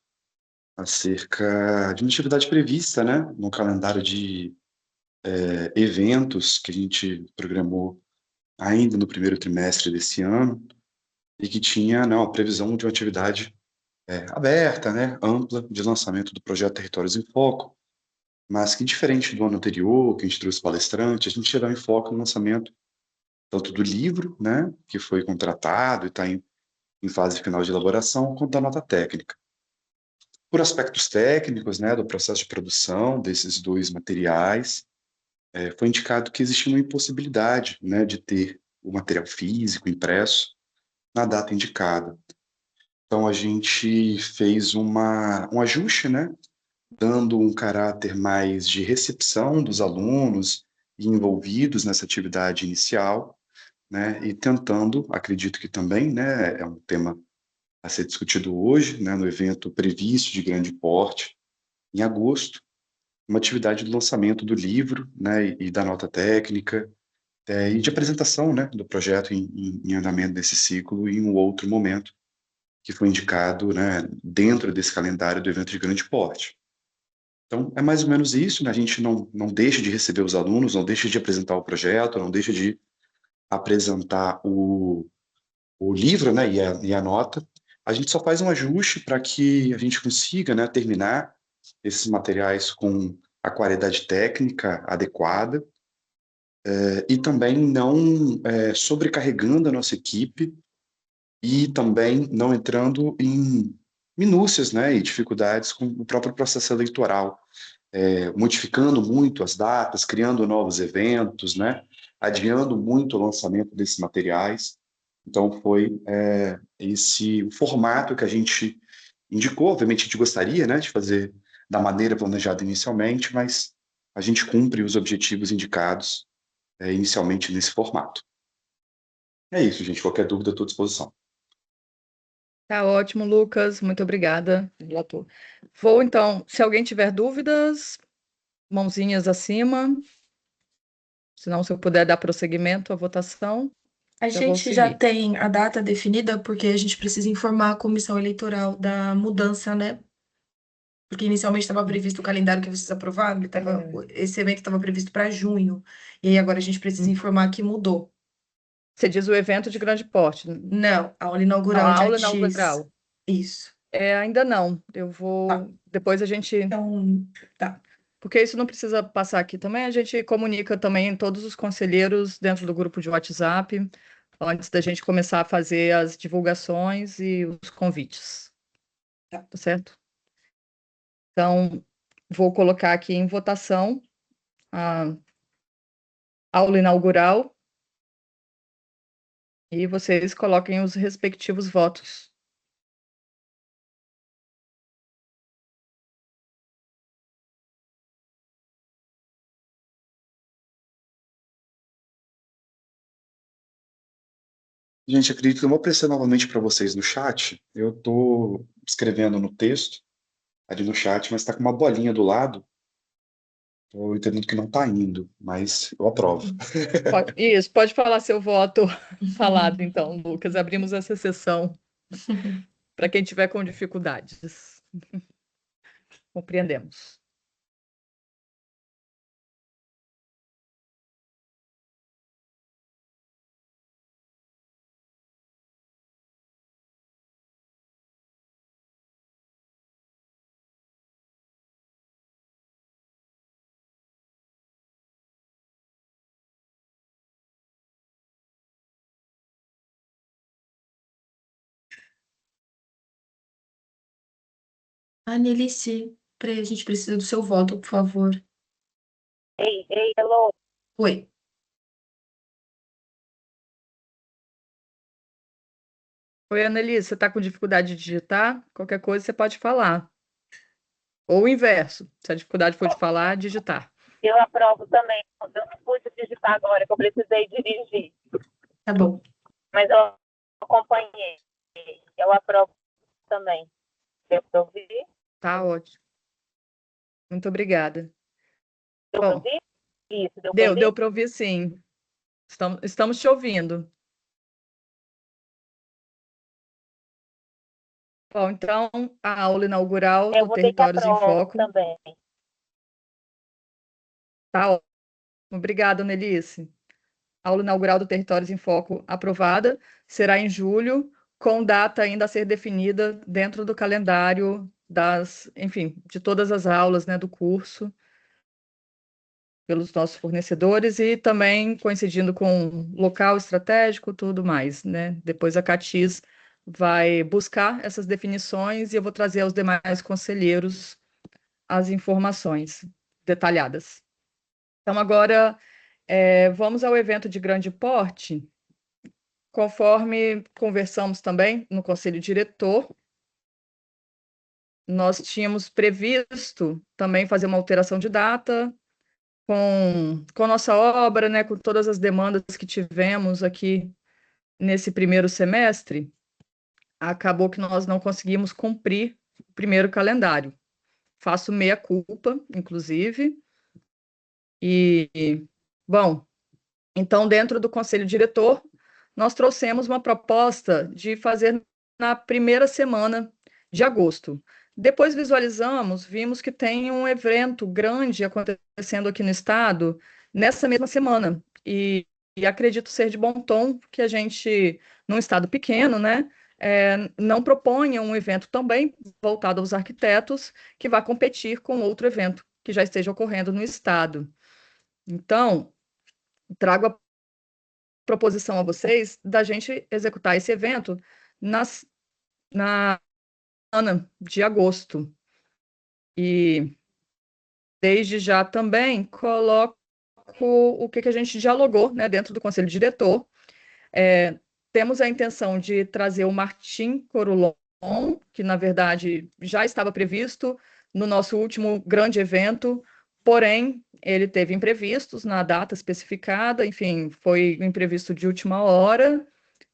acerca de uma atividade prevista, né, no calendário de eventos que a gente programou ainda no primeiro trimestre desse ano e que tinha, né, uma previsão de uma atividade aberta, né, ampla, de lançamento do projeto Territórios em Foco, mas que, diferente do ano anterior, que a gente trouxe palestrante, a gente tirou em foco no lançamento tanto do livro, né, que foi contratado e está em fase final de elaboração, quanto da nota técnica. Por aspectos técnicos, né, do processo de produção desses dois materiais, foi indicado que existia uma impossibilidade, né, de ter o material físico impresso na data indicada. Então, a gente fez um ajuste, né, dando um caráter mais de recepção dos alunos envolvidos nessa atividade inicial, né, e tentando, acredito que também, né, é um tema a ser discutido hoje, né, no evento previsto de grande porte, em agosto, uma atividade de lançamento do livro, né, e da nota técnica, e de apresentação, né, do projeto em andamento desse ciclo em um outro momento, que foi indicado, né, dentro desse calendário do evento de grande porte. Então, é mais ou menos isso, né? A gente não deixa de receber os alunos, não deixa de apresentar o projeto, não deixa de apresentar o livro, né, e a nota. A gente só faz um ajuste para que a gente consiga, né, terminar esses materiais com a qualidade técnica adequada, e também não sobrecarregando a nossa equipe e também não entrando em minúcias, né, e dificuldades com o próprio processo eleitoral, modificando muito as datas, criando novos eventos, né, adiando muito o lançamento desses materiais. Então, foi esse o formato que a gente indicou. Obviamente, a gente gostaria, né, de fazer da maneira planejada inicialmente, mas a gente cumpre os objetivos indicados inicialmente nesse formato. É isso, gente. Qualquer dúvida, estou à disposição. Tá ótimo, Lucas. Muito obrigada, relator. Vou, então, se alguém tiver dúvidas, mãozinhas acima. Senão, se eu puder dar prosseguimento à votação, A eu vou gente já seguir. tem a data definida porque a gente precisa informar a comissão eleitoral da mudança, né? Porque inicialmente estava previsto o calendário que vocês aprovaram, esse evento estava previsto para junho. E aí agora a gente precisa informar que mudou. Você diz o evento de grande porte. Não, a aula inaugural A dia aula X. inaugural. Isso. Ainda não. Eu vou. Tá. Depois a gente. Então, tá. Porque isso não precisa passar aqui também. A gente comunica também todos os conselheiros dentro do grupo de WhatsApp, antes da gente começar a fazer as divulgações e os convites. Tá. Certo? Então, vou colocar aqui em votação a aula inaugural e vocês coloquem os respectivos votos. Gente, acredito que eu vou aparecer novamente para vocês no chat. Eu estou escrevendo no texto, ali no chat, mas está com uma bolinha do lado. Estou entendendo que não está indo, mas eu aprovo. Isso, pode falar seu voto falado, então, Lucas. Abrimos essa sessão para quem tiver com dificuldades. Compreendemos. Anelice, a gente precisa do seu voto, por favor. Ei, hello. Oi. Oi, Annelise, você está com dificuldade de digitar? Qualquer coisa você pode falar. Ou o inverso, se a dificuldade for de falar, digitar. Eu aprovo também. Eu não pude digitar agora, que eu precisei dirigir. Tá bom. Mas eu acompanhei. Eu aprovo também. Deu para ouvir? Tá ótimo. Muito obrigada. Deu para ouvir? Isso, deu para ouvir, sim. Estamos te ouvindo. Bom, então, a aula inaugural do Territórios em Foco. Também. Tá ótimo. Obrigada, Annelise. A aula inaugural do Territórios em Foco aprovada será em julho, com data ainda a ser definida dentro do calendário de todas as aulas, né, do curso, pelos nossos fornecedores e também coincidindo com local estratégico, tudo mais, né? Depois a Catis vai buscar essas definições e eu vou trazer aos demais conselheiros as informações detalhadas. Então, agora, vamos ao evento de grande porte, conforme conversamos também no Conselho Diretor, nós tínhamos previsto também fazer uma alteração de data com a nossa obra, né, com todas as demandas que tivemos aqui nesse primeiro semestre. acabou que nós não conseguimos cumprir o primeiro calendário. Faço meia culpa, inclusive. Bom, então, dentro do conselho diretor, nós trouxemos uma proposta de fazer na primeira semana de agosto. Depois visualizamos, vimos que tem um evento grande acontecendo aqui no estado nessa mesma semana. E acredito ser de bom tom que a gente, num estado pequeno, né, não proponha um evento também voltado aos arquitetos que vá competir com outro evento que já esteja ocorrendo no estado. Então, trago a proposição a vocês da gente executar esse evento na semana de agosto. E desde já também coloco o que a gente dialogou, né, dentro do conselho diretor. Temos a intenção de trazer o Martim Corulon, que na verdade já estava previsto no nosso último grande evento, porém ele teve imprevistos na data especificada, enfim, foi um imprevisto de última hora,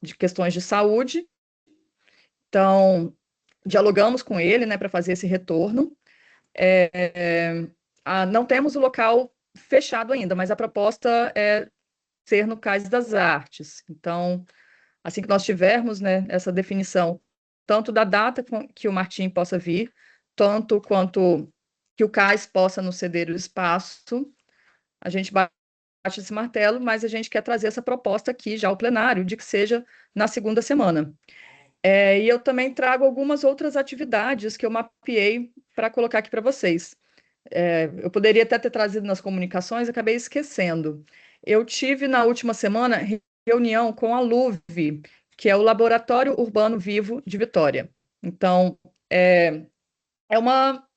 de questões de saúde. Então, dialogamos com ele, né, para fazer esse retorno. Não temos o local fechado ainda, mas a proposta é ser no Cais das Artes. Então, assim que nós tivermos, né, essa definição, tanto da data que o Martim possa vir, tanto quanto que o Cais possa nos ceder o espaço, a gente bate esse martelo, mas a gente quer trazer essa proposta aqui já ao plenário, de que seja na segunda semana. E eu também trago algumas outras atividades que eu mapeei para colocar aqui para vocês. Eu poderia até ter trazido nas comunicações, acabei esquecendo. Eu tive na última semana reunião com a LUVE, que é o Laboratório Urbano Vivo de Vitória. Então, é uma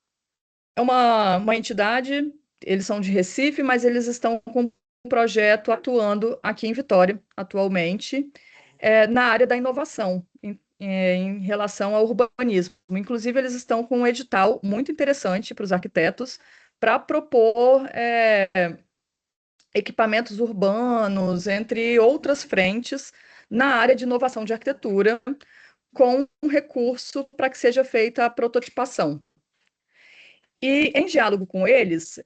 entidade, eles são de Recife, mas eles estão com um projeto atuando aqui em Vitória, atualmente, na área da inovação, em relação ao urbanismo. Inclusive, eles estão com um edital muito interessante para os arquitetos, para propor equipamentos urbanos, entre outras frentes, na área de inovação de arquitetura, com um recurso para que seja feita a prototipação. E em diálogo com eles,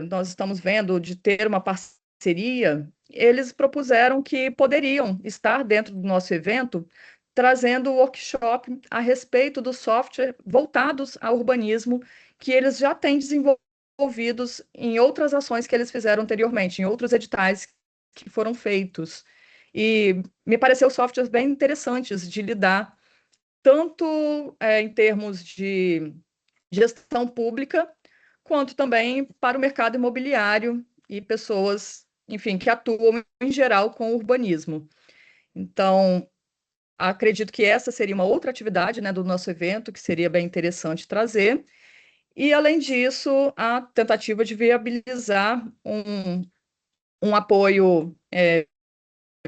nós estamos vendo de ter uma parceria, eles propuseram que poderiam estar dentro do nosso evento, trazendo workshop a respeito do software voltados ao urbanismo, que eles já têm desenvolvidos em outras ações que eles fizeram anteriormente, em outros editais que foram feitos. E me pareceu softwares bem interessantes de lidar, tanto em termos de gestão pública, quanto também para o mercado imobiliário e pessoas, enfim, que atuam em geral com urbanismo. Então, acredito que essa seria uma outra atividade, né, do nosso evento, que seria bem interessante trazer. E, além disso, a tentativa de viabilizar um apoio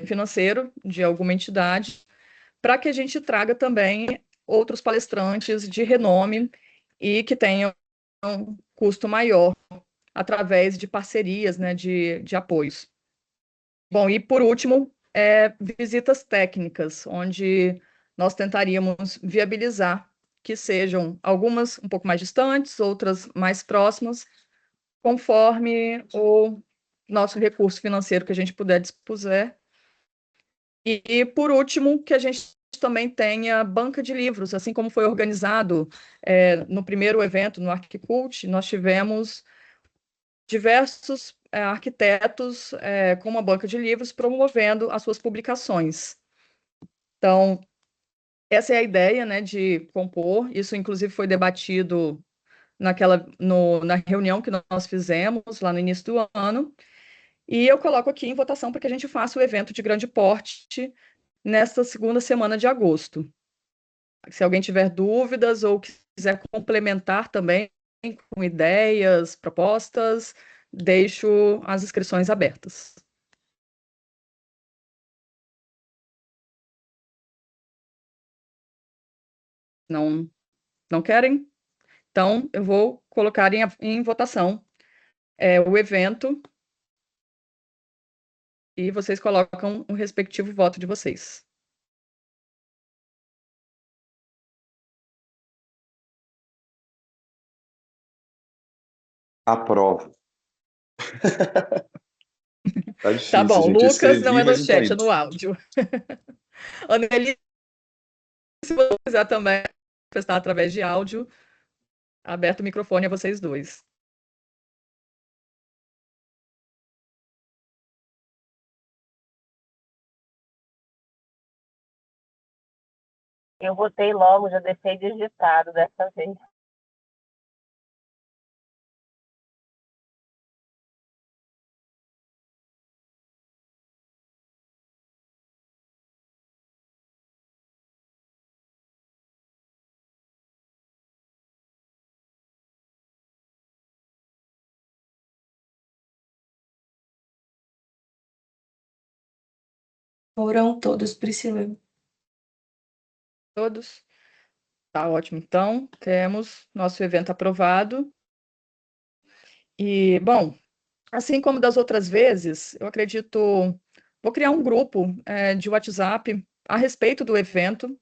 financeiro de alguma entidade, para que a gente traga também outros palestrantes de renome e que tenham um custo maior através de parcerias, né, de apoios. Bom, e por último, visitas técnicas, onde nós tentaríamos viabilizar que sejam algumas um pouco mais distantes, outras mais próximas, conforme o nosso recurso financeiro que a gente puder dispuser. E por último, que a gente também tenha banca de livros, assim como foi organizado no primeiro evento, no Arquicult, nós tivemos diversos arquitetos com uma banca de livros promovendo as suas publicações. Então, essa é a ideia, né, de compor. Isso, inclusive, foi debatido na reunião que nós fizemos lá no início do ano. E eu coloco aqui em votação para que a gente faça o evento de grande porte nesta segunda semana de agosto. Se alguém tiver dúvidas ou quiser complementar também com ideias, propostas, deixo as inscrições abertas. Não, não querem? Então, eu vou colocar em votação o evento e vocês colocam o respectivo voto de vocês. Aprovo. Tá Tá difícil, bom, gente. Eu Lucas não escrevi, é no mas não tá chat, é indo. no áudio. Anneli, se você quiser também manifestar através de áudio, aberto o microfone a vocês dois. Eu votei logo, já deixei digitado dessa vez. Foram todos, Priscila. Todos? Tá ótimo. Então, temos nosso evento aprovado. E, bom, assim como das outras vezes, eu acredito, vou criar um grupo de WhatsApp a respeito do evento,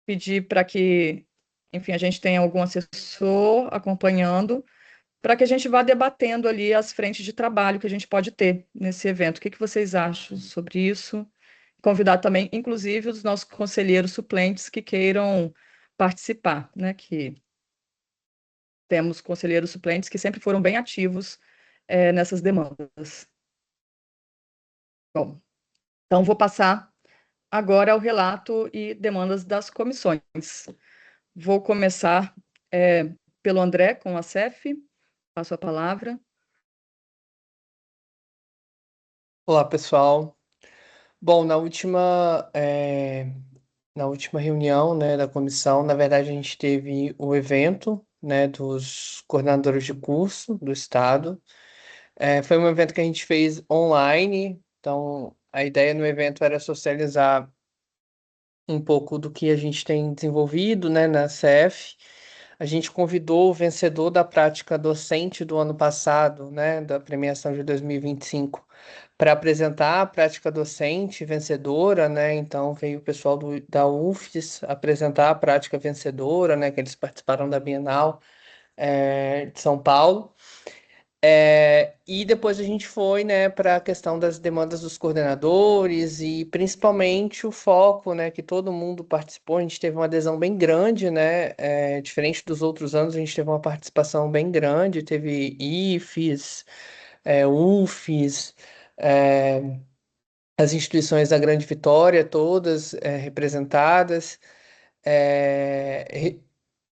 pedir para que, enfim, a gente tenha algum assessor acompanhando, para que a gente vá debatendo ali as frentes de trabalho que a gente pode ter nesse evento. O que que vocês acham sobre isso? Convidar também, inclusive, os nossos conselheiros suplentes que queiram participar, né? Que temos conselheiros suplentes que sempre foram bem ativos nessas demandas. Bom, então vou passar agora ao relato e demandas das comissões. Vou começar pelo André, com a CEF. Passo a palavra. Olá, pessoal. Bom, na última reunião, né, da comissão, na verdade, a gente teve o evento, né, dos coordenadores de curso do estado. Foi um evento que a gente fez online, então a ideia no evento era socializar um pouco do que a gente tem desenvolvido, né, na CEF. A gente convidou o vencedor da prática docente do ano passado, né, da premiação de 2025, para apresentar a prática docente vencedora, né? Então veio o pessoal da UFES apresentar a prática vencedora, né, que eles participaram da Bienal de São Paulo. E depois a gente foi, né, para a questão das demandas dos coordenadores e principalmente o foco, né, que todo mundo participou. A gente teve uma adesão bem grande, né, diferente dos outros anos, a gente teve uma participação bem grande, teve IFES, UFES, as instituições da Grande Vitória, todas representadas.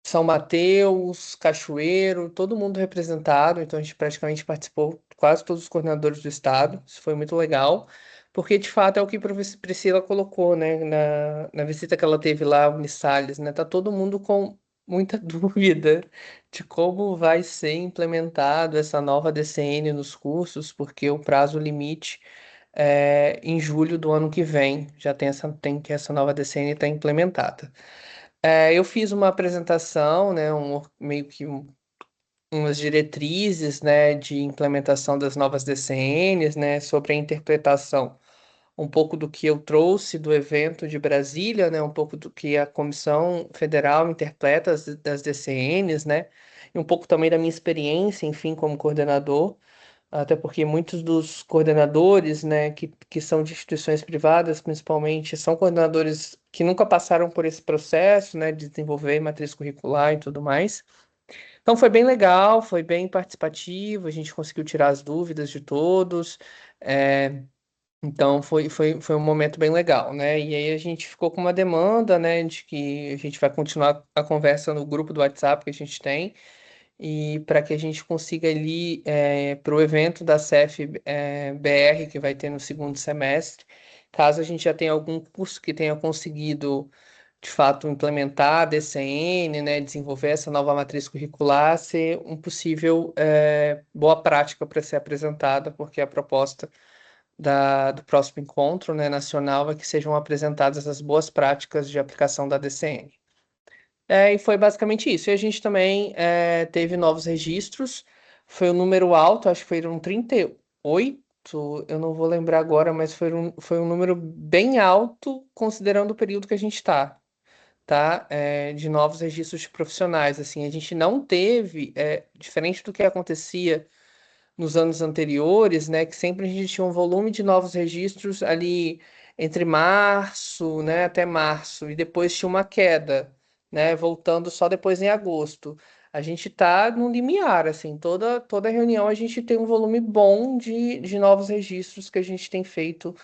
São Mateus, Cachoeiro, todo mundo representado, então a gente praticamente participou, quase todos os coordenadores do estado, isso foi muito legal, porque de fato é o que a professora Priscila colocou, né, na visita que ela teve lá, Unisalles, né, tá todo mundo com muita dúvida de como vai ser implementado essa nova DCN nos cursos, porque o prazo limite é em julho do ano que vem, já tem que essa nova DCN estar implementada. Eu fiz uma apresentação, né, meio que umas diretrizes, né, de implementação das novas DCNs, né, sobre a interpretação, um pouco do que eu trouxe do evento de Brasília, né, um pouco do que a Comissão Federal interpreta das DCNs, né, e um pouco também da minha experiência, enfim, como coordenador, até porque muitos dos coordenadores, né, que são de instituições privadas, principalmente, são coordenadores que nunca passaram por esse processo, né, de desenvolver matriz curricular e tudo mais. Então foi bem legal, foi bem participativo, a gente conseguiu tirar as dúvidas de todos, então foi um momento bem legal, né? E aí a gente ficou com uma demanda, né, de que a gente vai continuar a conversa no grupo do WhatsApp que a gente tem, e para que a gente consiga ali para o evento da CEF BR que vai ter no segundo semestre, caso a gente já tenha algum curso que tenha conseguido de fato implementar a DCN, né, desenvolver essa nova matriz curricular, ser um possível boa prática para ser apresentada, porque a proposta do próximo encontro, né, nacional é que sejam apresentadas as boas práticas de aplicação da DCN. E foi basicamente isso. E a gente também teve novos registros. Foi um número alto, acho que foram 38, eu não vou lembrar agora, mas foi um número bem alto, considerando o período que a gente está. tá? De novos registros de profissionais. Assim, a gente não teve, diferente do que acontecia nos anos anteriores, né, que sempre a gente tinha um volume de novos registros ali entre março, né, até março, e depois tinha uma queda, né, voltando só depois em agosto. A gente está no limiar, assim, toda reunião a gente tem um volume bom de novos registros que a gente tem feito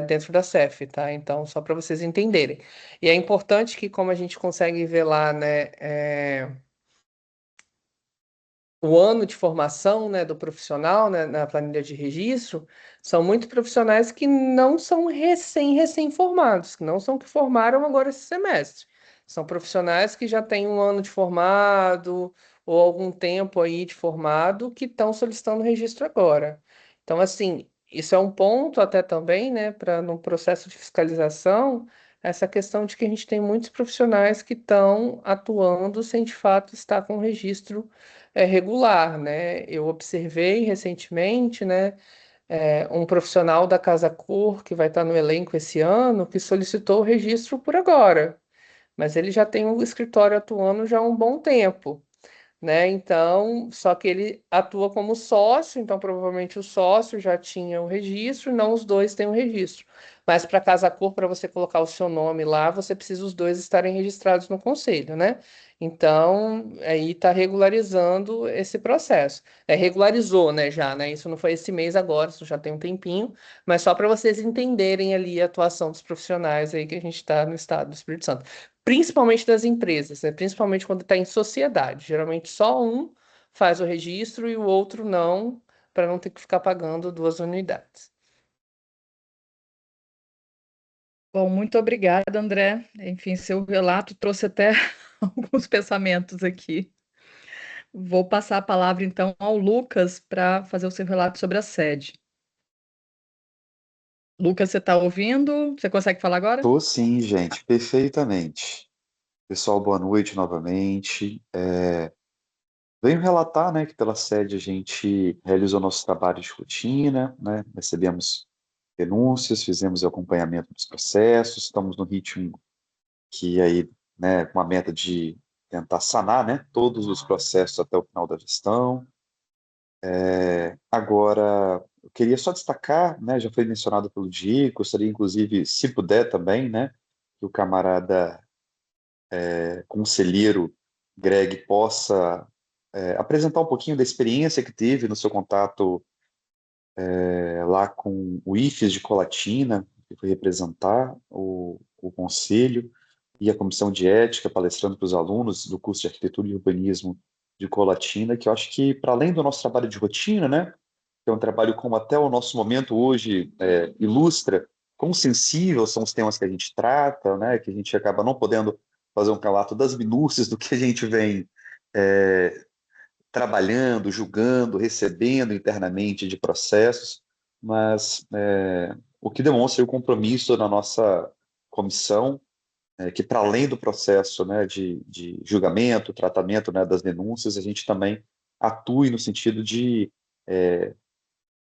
dentro da CEF, tá? Então, só para vocês entenderem. E é importante que, como a gente consegue ver lá, né, o ano de formação, né, do profissional, né, na planilha de registro, são muitos profissionais que não são recém-formados, que não são que formaram agora esse semestre. São profissionais que já têm um ano de formado ou algum tempo aí de formado que estão solicitando registro agora. Então, assim, isso é um ponto até também, né, para no processo de fiscalização, essa questão de que a gente tem muitos profissionais que estão atuando sem de fato estar com registro regular, né? Eu observei recentemente, né, um profissional da Casa Cor que vai estar no elenco esse ano que solicitou o registro por agora, mas ele já tem um escritório atuando já há um bom tempo, né? Então, só que ele atua como sócio, então provavelmente o sócio já tinha o registro, não os dois têm o registro. Mas para Casa Cor, para você colocar o seu nome lá, você precisa os dois estarem registrados no conselho, né? Então, aí está regularizando esse processo. Regularizou, né, já, né? Isso não foi esse mês agora, isso já tem um tempinho, mas só para vocês entenderem ali a atuação dos profissionais aí que a gente está no estado do Espírito Santo, principalmente das empresas, né? Principalmente quando está em sociedade. Geralmente só um faz o registro e o outro não, para não ter que ficar pagando duas unidades. Bom, muito obrigada, André. Enfim, seu relato trouxe até alguns pensamentos aqui. Vou passar a palavra então ao Lucas para fazer o seu relato sobre a sede. Lucas, você está ouvindo? Você consegue falar agora? Tô sim, gente, perfeitamente. Pessoal, boa noite novamente. Venho relatar, né, que pela sede a gente realizou nosso trabalho de rotina, né, recebemos denúncias, fizemos o acompanhamento dos processos, estamos no ritmo que aí, né, com a meta de tentar sanar, né, todos os processos até o final da gestão. Agora, eu queria só destacar, né, já foi mencionado pelo Diego, gostaria inclusive, se puder também, né, que o camarada conselheiro Greg possa apresentar um pouquinho da experiência que teve no seu contato lá com o IFES de Colatina, que foi representar o conselho e a comissão de ética, palestrando para os alunos do curso de Arquitetura e Urbanismo de Colatina, que eu acho que, para além do nosso trabalho de rotina, né, que é um trabalho como até o nosso momento hoje ilustra, quão sensíveis são os temas que a gente trata, né, que a gente acaba não podendo fazer um relato das minúcias do que a gente vem trabalhando, julgando, recebendo internamente de processos, mas o que demonstra o compromisso na nossa comissão, que para além do processo, né, de julgamento, tratamento, né, das denúncias, a gente também atue no sentido de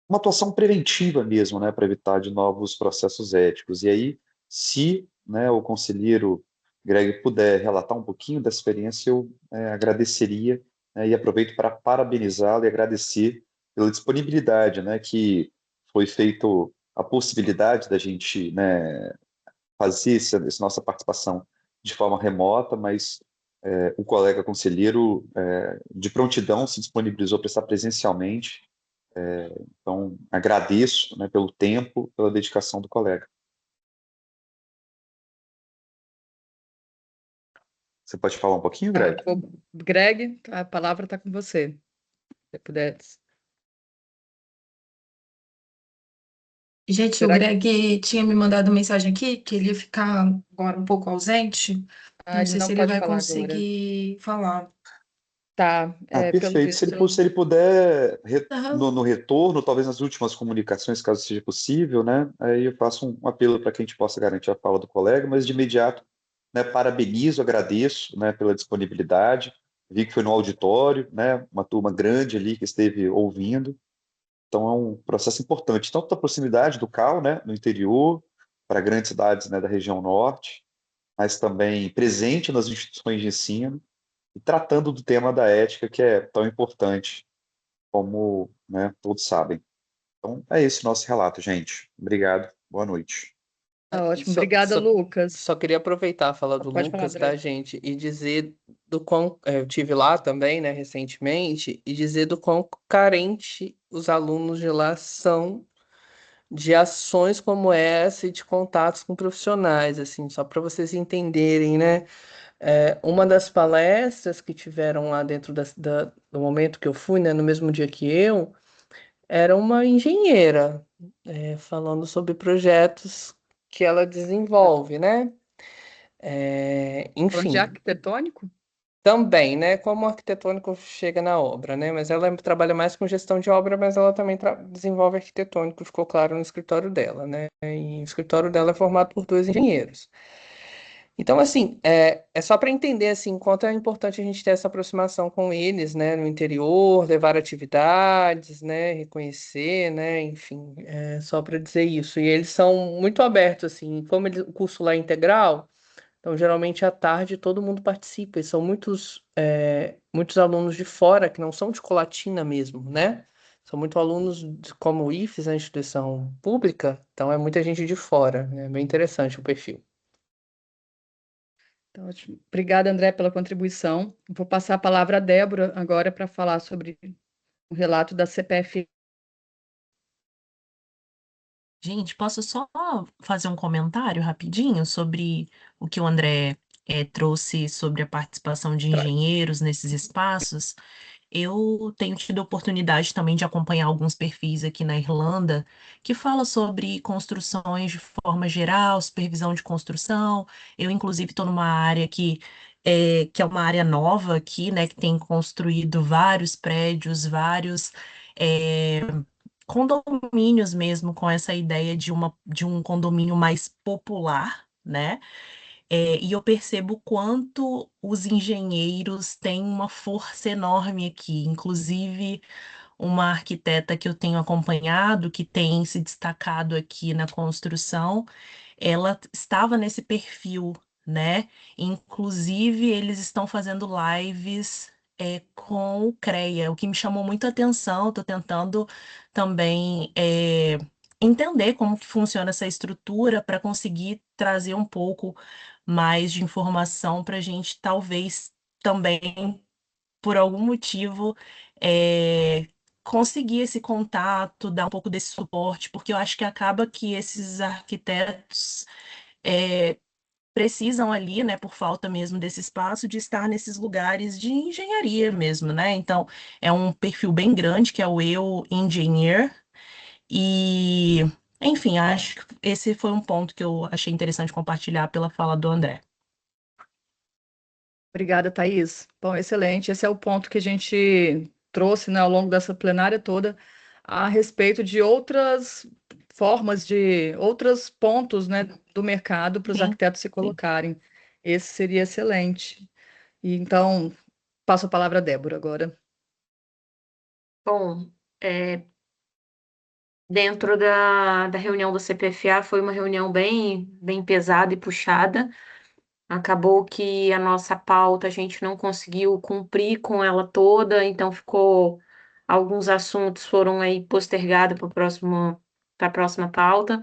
uma atuação preventiva mesmo, né, para evitar de novos processos éticos. E aí, se, né, o conselheiro Greg puder relatar um pouquinho da experiência, eu agradeceria, né, e aproveito para parabenizá-lo e agradecer pela disponibilidade, né, que foi feito a possibilidade da gente, né, fazer essa nossa participação de forma remota, mas o colega conselheiro de prontidão se disponibilizou para estar presencialmente. Então, agradeço, né, pelo tempo, pela dedicação do colega. Você pode falar um pouquinho, Greg? Greg, a palavra está com você. Se você puder. Gente, Será o Greg tinha me mandado mensagem aqui que ele ia ficar agora um pouco ausente. Não ele sei não se ele pode vai falar agora. conseguir falar. Tá, pelo Perfeito. visto. Se ele puder, Aham. no retorno, talvez nas últimas comunicações, caso seja possível, né? Aí eu faço um apelo para que a gente possa garantir a fala do colega, mas de imediato, né, parabenizo, agradeço, né, pela disponibilidade. Vi que foi no auditório, né, uma turma grande ali que esteve ouvindo. Então, é um processo importante, tanto da proximidade do CAU, né, no interior, para grandes cidades, né, da região norte, mas também presente nas instituições de ensino e tratando do tema da ética, que é tão importante, como, né, todos sabem. Então, é esse o nosso relato, gente. Obrigado, boa noite. Tá ótimo. Obrigada, Lucas. Só queria aproveitar a fala do Pode falar, Lucas, André. tá, gente? E dizer do quão. Eu tive lá também, né, recentemente, e dizer do quão carente os alunos de lá são de ações como essa e de contatos com profissionais, assim, só para vocês entenderem, né? Uma das palestras que tiveram lá dentro do momento que eu fui, né, no mesmo dia que eu, era uma engenheira, falando sobre projetos que ela desenvolve, né? Falando de Enfim, arquitetônico? também, né? Como o arquitetônico chega na obra, né? Mas ela trabalha mais com gestão de obra, mas ela também desenvolve arquitetônico, ficou claro no escritório dela, né? E o escritório dela é formado por 2 engenheiros. Então, assim, é só para entender, assim, quanto é importante a gente ter essa aproximação com eles, né? No interior, levar atividades, né? Reconhecer, né? Enfim, só para dizer isso. E eles são muito abertos, assim, como o curso lá é integral. Então, geralmente, à tarde, todo mundo participa. E são muitos alunos de fora, que não são de Colatina mesmo, né? São muitos alunos, como o IFES, a instituição pública. Então, é muita gente de fora. É bem interessante o perfil. Tá ótimo. Obrigada, André, pela contribuição. Vou passar a palavra à Débora agora para falar sobre o relato da CPF. Gente, posso só fazer um comentário rapidinho sobre o que o André trouxe sobre a participação de engenheiros nesses espaços? Eu tenho tido a oportunidade também de acompanhar alguns perfis aqui na Irlanda que fala sobre construções de forma geral, supervisão de construção. Eu, inclusive, estou numa área que é uma área nova aqui, né, que tem construído vários prédios, vários é, condomínios mesmo, com essa ideia de um condomínio mais popular, né? E eu percebo quanto os engenheiros têm uma força enorme aqui. Inclusive, uma arquiteta que eu tenho acompanhado, que tem se destacado aqui na construção, ela estava nesse perfil, né? Inclusive, eles estão fazendo lives com o CREA, o que me chamou muito a atenção. Estou tentando também entender como que funciona essa estrutura para conseguir trazer um pouco mais de informação para a gente, talvez também, por algum motivo, é, conseguir esse contato, dar um pouco desse suporte, porque eu acho que acaba que esses arquitetos precisam ali, né, por falta mesmo desse espaço, de estar nesses lugares de engenharia mesmo, né? Então, é um perfil bem grande, que é o Eu Engineer, e, enfim, acho que esse foi um ponto que eu achei interessante compartilhar pela fala do André. Obrigada, Thaís. Bom, excelente. Esse é o ponto que a gente trouxe, né, ao longo dessa plenária toda, a respeito de outras formas, de outros pontos, né, do mercado para os Sim, arquitetos se sim. colocarem. Esse seria excelente. E então, passo a palavra à Débora agora. Bom, dentro da reunião do CPFA foi uma reunião bem pesada e puxada. Acabou que a nossa pauta a gente não conseguiu cumprir com ela toda, então ficou alguns assuntos foram aí postergados para a próxima pauta.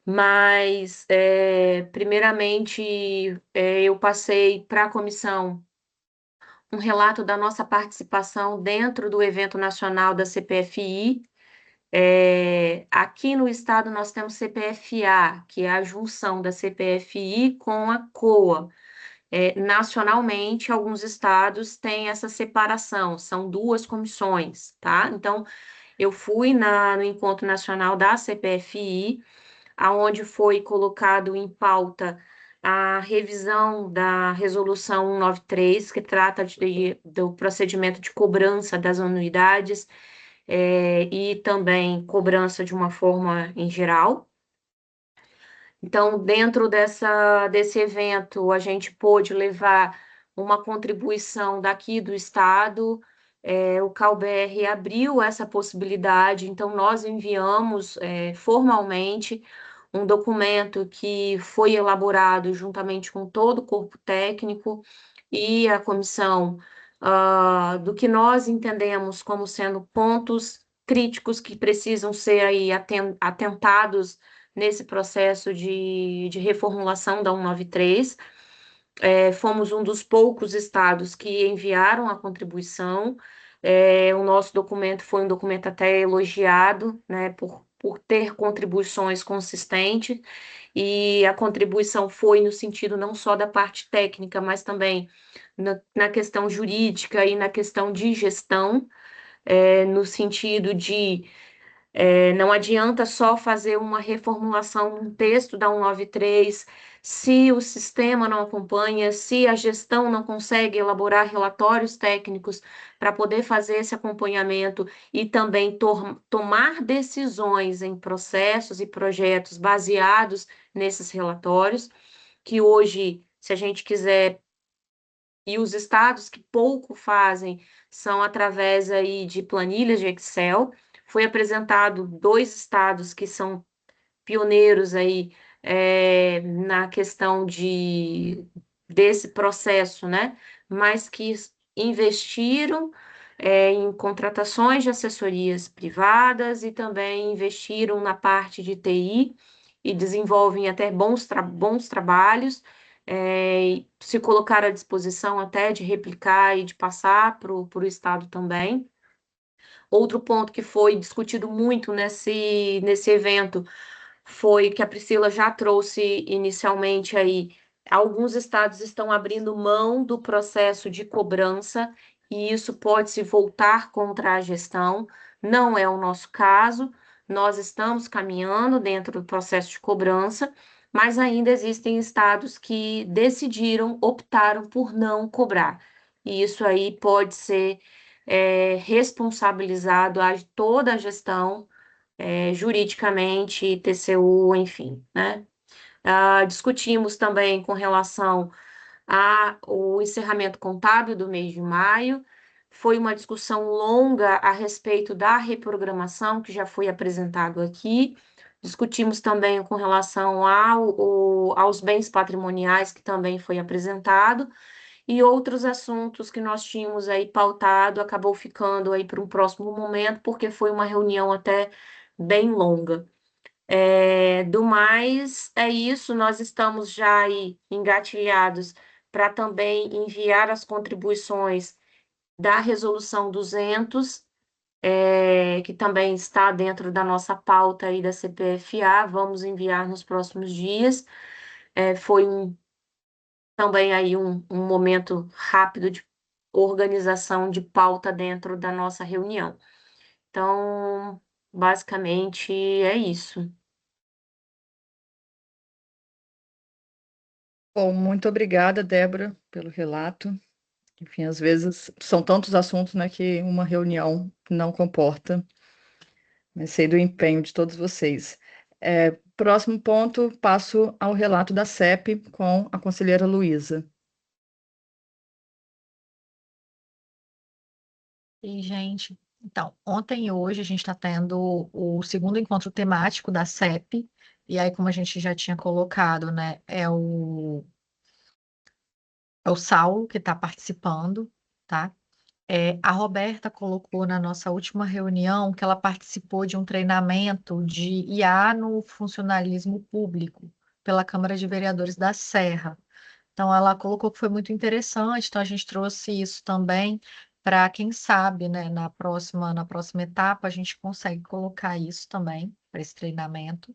Mas primeiramente eu passei para a comissão um relato da nossa participação dentro do evento nacional da CPFI. Aqui no estado nós temos CPFA, que é a junção da CPFI com a COA. Nacionalmente, alguns estados têm essa separação, são 2 comissões, tá? Então, eu fui no encontro nacional da CPFI, aonde foi colocado em pauta a revisão da resolução 193, que trata do procedimento de cobrança das anuidades, e também cobrança de uma forma em geral. Então, dentro desse evento, a gente pôde levar uma contribuição daqui do Estado, o CalBR abriu essa possibilidade, então nós enviamos formalmente um documento que foi elaborado juntamente com todo o corpo técnico e a comissão, do que nós entendemos como sendo pontos críticos que precisam ser aí atentados nesse processo de reformulação da 193. Fomos um dos poucos estados que enviaram a contribuição. O nosso documento foi um documento até elogiado, né, por ter contribuições consistentes, e a contribuição foi no sentido não só da parte técnica, mas também na questão jurídica e na questão de gestão, no sentido de não adianta só fazer uma reformulação no texto da 193 se o sistema não acompanha, se a gestão não consegue elaborar relatórios técnicos para poder fazer esse acompanhamento e também tomar decisões em processos e projetos baseados nesses relatórios, que hoje, se a gente quiser, e os estados que pouco fazem são através aí de planilhas de Excel. Foi apresentado 2 estados que são pioneiros aí na questão desse processo, né? Mas que investiram em contratações de assessorias privadas e também investiram na parte de TI e desenvolvem até bons trabalhos, se colocar à disposição até de replicar e de passar para o estado também. Outro ponto que foi discutido muito nesse evento foi que a Priscila já trouxe inicialmente aí. Alguns estados estão abrindo mão do processo de cobrança e isso pode se voltar contra a gestão. Não é o nosso caso. Nós estamos caminhando dentro do processo de cobrança, mas ainda existem estados que optaram por não cobrar. E isso aí pode ser responsabilizado a toda a gestão, juridicamente, TCU, enfim, né? Discutimos também com relação ao encerramento contábil do mês de maio. Foi uma discussão longa a respeito da reprogramação, que já foi apresentado aqui. Discutimos também com relação aos bens patrimoniais, que também foi apresentado, e outros assuntos que nós tínhamos aí pautado, acabou ficando aí para um próximo momento, porque foi uma reunião até bem longa. Do mais, é isso, nós estamos já aí engatilhados para também enviar as contribuições da Resolução 200, que também está dentro da nossa pauta aí da CPFA, vamos enviar nos próximos dias. Foi também aí um momento rápido de organização de pauta dentro da nossa reunião. Então, basicamente, é isso. Bom, muito obrigada, Débora, pelo relato. Enfim, às vezes são tantos assuntos, né, que uma reunião não comporta, mas sei do empenho de todos vocês. Próximo ponto, passo ao relato da CEP com a conselheira Luísa. E, gente, então, ontem e hoje a gente está tendo o segundo encontro temático da CEP, e aí, como a gente já tinha colocado, né, é o Saulo que está participando, tá? A Roberta colocou na nossa última reunião que ela participou de um treinamento de IA no funcionalismo público pela Câmara de Vereadores da Serra. Então, ela colocou que foi muito interessante, então a gente trouxe isso também para, quem sabe, né, na próxima etapa, a gente consegue colocar isso também para esse treinamento.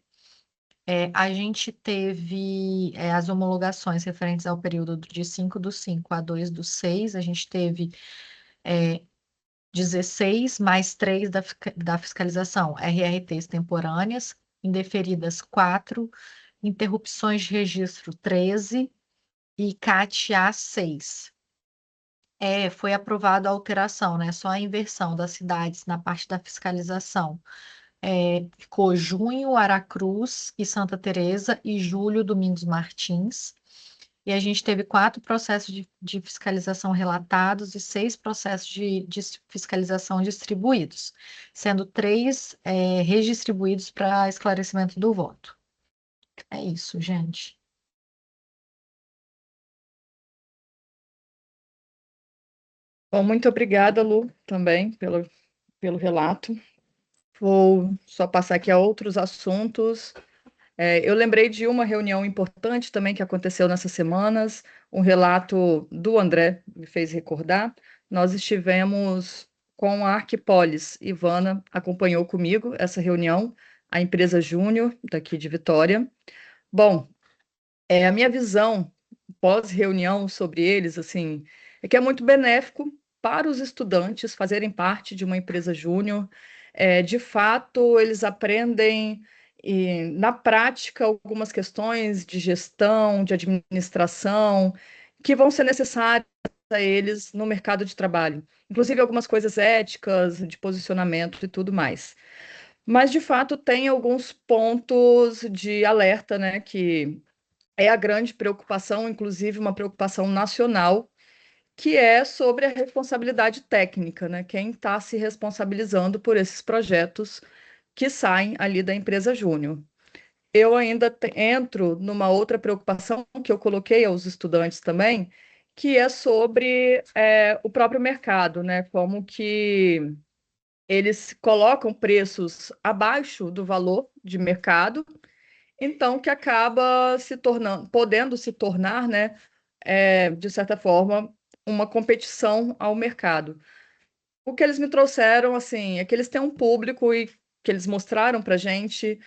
A gente teve as homologações referentes ao período de 5/5 a 2/6, a gente teve 16 mais 3 da fiscalização, RRTs temporâneas, indeferidas 4, interrupções de registro 13 e CAT-A 6. Foi aprovado a alteração, né? Só a inversão das cidades na parte da fiscalização. Ficou junho, Aracruz e Santa Teresa, e julho, Domingos Martins. E a gente teve 4 processos de fiscalização relatados e 6 processos de fiscalização distribuídos, sendo 3 redistribuídos para esclarecimento do voto. É isso, gente. Bom, muito obrigada, Lu, também pelo relato. Vou só passar aqui a outros assuntos. Eu lembrei de uma reunião importante também que aconteceu nessas semanas. Um relato do André me fez recordar. Nós estivemos com a Arquipolis. Ivana acompanhou comigo essa reunião, a empresa Júnior, daqui de Vitória. Bom, a minha visão pós-reunião sobre eles, assim, é que é muito benéfico para os estudantes fazerem parte de uma empresa júnior. De fato, eles aprendem na prática algumas questões de gestão, de administração, que vão ser necessárias a eles no mercado de trabalho. Inclusive algumas coisas éticas, de posicionamento e tudo mais. Mas, de fato, tem alguns pontos de alerta, né, que é a grande preocupação, inclusive uma preocupação nacional, que é sobre a responsabilidade técnica, né? Quem está se responsabilizando por esses projetos que saem ali da empresa Júnior. Eu ainda entro numa outra preocupação que eu coloquei aos estudantes também, que é sobre o próprio mercado, né? Como que eles colocam preços abaixo do valor de mercado, então que acaba se tornando, podendo se tornar, né, de certa forma, uma competição ao mercado. O que eles me trouxeram, assim, é que eles têm um público e que eles mostraram para a gente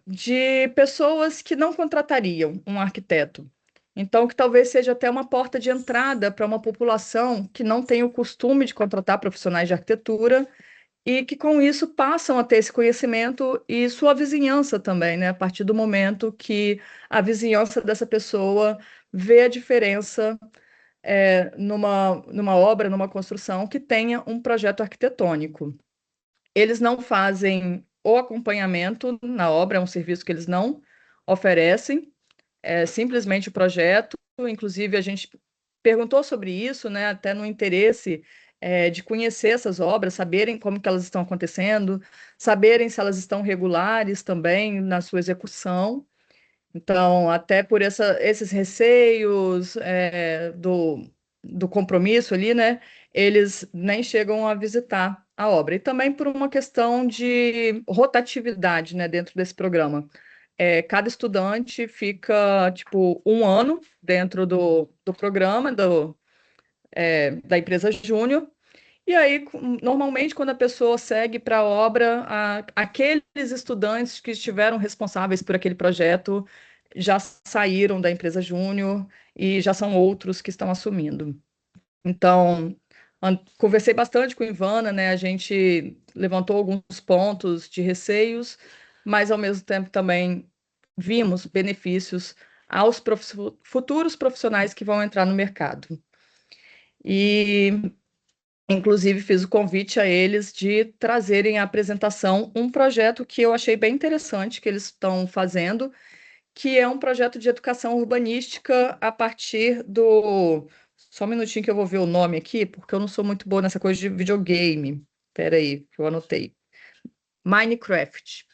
de pessoas que não contratariam um arquiteto. Então, que talvez seja até uma porta de entrada para uma população que não tem o costume de contratar profissionais de arquitetura e que com isso passam a ter esse conhecimento e sua vizinhança também, né? A partir do momento que a vizinhança dessa pessoa vê a diferença numa obra, numa construção que tenha um projeto arquitetônico. Eles não fazem o acompanhamento na obra, é um serviço que eles não oferecem, é simplesmente o projeto. Inclusive, a gente perguntou sobre isso, né, até no interesse de conhecer essas obras, saberem como que elas estão acontecendo, saberem se elas estão regulares também na sua execução. Então, até por esses receios do compromisso ali, né, eles nem chegam a visitar a obra. E também por uma questão de rotatividade, né, dentro desse programa. Cada estudante fica, tipo, um ano dentro do programa da empresa Júnior, e aí, normalmente, quando a pessoa segue para a obra, aqueles estudantes que estiveram responsáveis por aquele projeto já saíram da empresa Júnior e já são outros que estão assumindo. Então, conversei bastante com a Ivana, né? A gente levantou alguns pontos de receios, mas ao mesmo tempo também vimos benefícios aos futuros profissionais que vão entrar no mercado. E, inclusive, fiz o convite a eles de trazerem à apresentação um projeto que eu achei bem interessante que eles estão fazendo, que é um projeto de educação urbanística a partir do... Só um minutinho que eu vou ver o nome aqui, porque eu não sou muito boa nessa coisa de videogame. Espera aí, que eu anotei. Minecraft.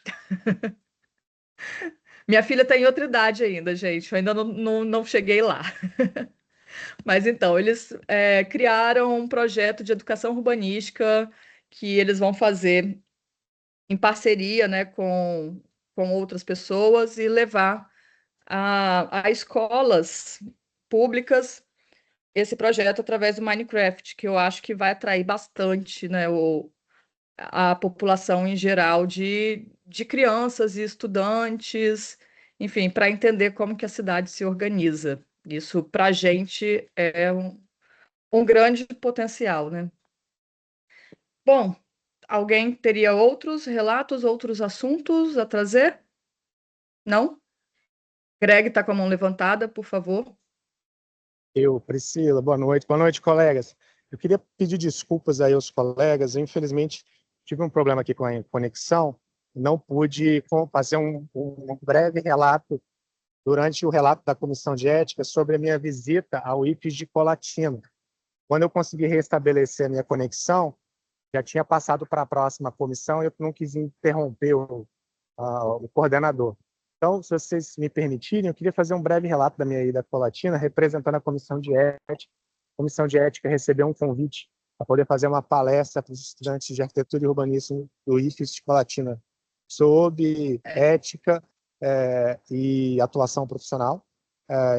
Minha filha tem outra idade ainda, gente. Eu ainda não cheguei lá. Mas então, eles criaram um projeto de educação urbanística que eles vão fazer em parceria, né, com outras pessoas e levar a escolas públicas esse projeto através do Minecraft, que eu acho que vai atrair bastante, né, a população em geral de crianças e estudantes, enfim, para entender como que a cidade se organiza. Isso, para a gente, é um grande potencial, né? Bom, alguém teria outros relatos, outros assuntos a trazer? Não? Greg está com a mão levantada, por favor. Priscila, boa noite, colegas. Eu queria pedir desculpas aí aos colegas, infelizmente tive um problema aqui com a conexão, não pude fazer um breve relato durante o relato da Comissão de Ética sobre a minha visita ao IFES de Colatina. Quando eu consegui restabelecer a minha conexão, já tinha passado para a próxima comissão e eu não quis interromper o coordenador. Então, se vocês me permitirem, eu queria fazer um breve relato da minha ida à Colatina, representando a Comissão de Ética. A Comissão de Ética recebeu um convite para poder fazer uma palestra para os estudantes de Arquitetura e Urbanismo do IFES de Colatina sobre ética e atuação profissional.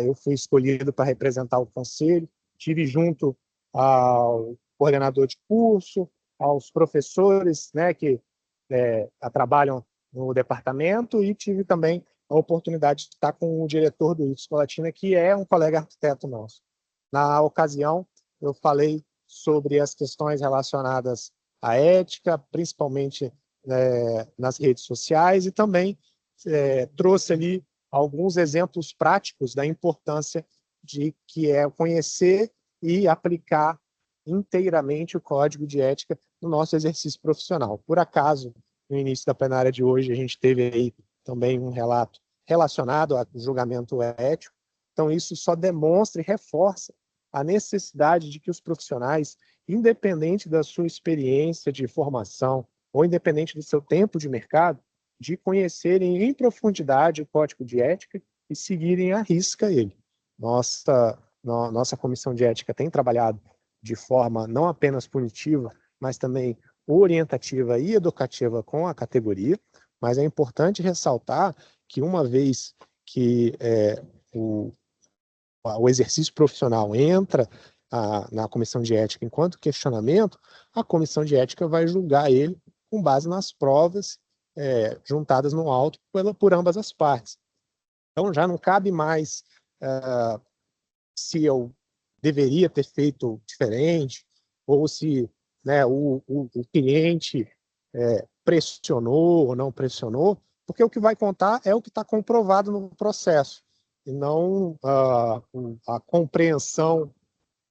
Eu fui escolhido para representar o conselho, tive junto ao coordenador de curso, aos professores, né, que trabalham no departamento, e tive também a oportunidade de estar com o diretor do IFES Colatina, que é um colega arquiteto nosso. Na ocasião, eu falei sobre as questões relacionadas à ética, principalmente nas redes sociais, e também trouxe ali alguns exemplos práticos da importância de que é conhecer e aplicar inteiramente o código de ética no nosso exercício profissional. Por acaso, no início da plenária de hoje, a gente teve aí também um relato relacionado ao julgamento ético. Então, isso só demonstra e reforça a necessidade de que os profissionais, independente da sua experiência de formação ou independente do seu tempo de mercado, de conhecerem em profundidade o código de ética e seguirem à risca ele. Nossa comissão de ética tem trabalhado de forma não apenas punitiva, mas também orientativa e educativa com a categoria, mas é importante ressaltar que uma vez que o exercício profissional entra na comissão de ética enquanto questionamento, a comissão de ética vai julgar ele com base nas provas juntadas no auto por ambas as partes. Então já não cabe mais se eu deveria ter feito diferente, ou se o cliente pressionou ou não pressionou, porque o que vai contar é o que está comprovado no processo, e não a compreensão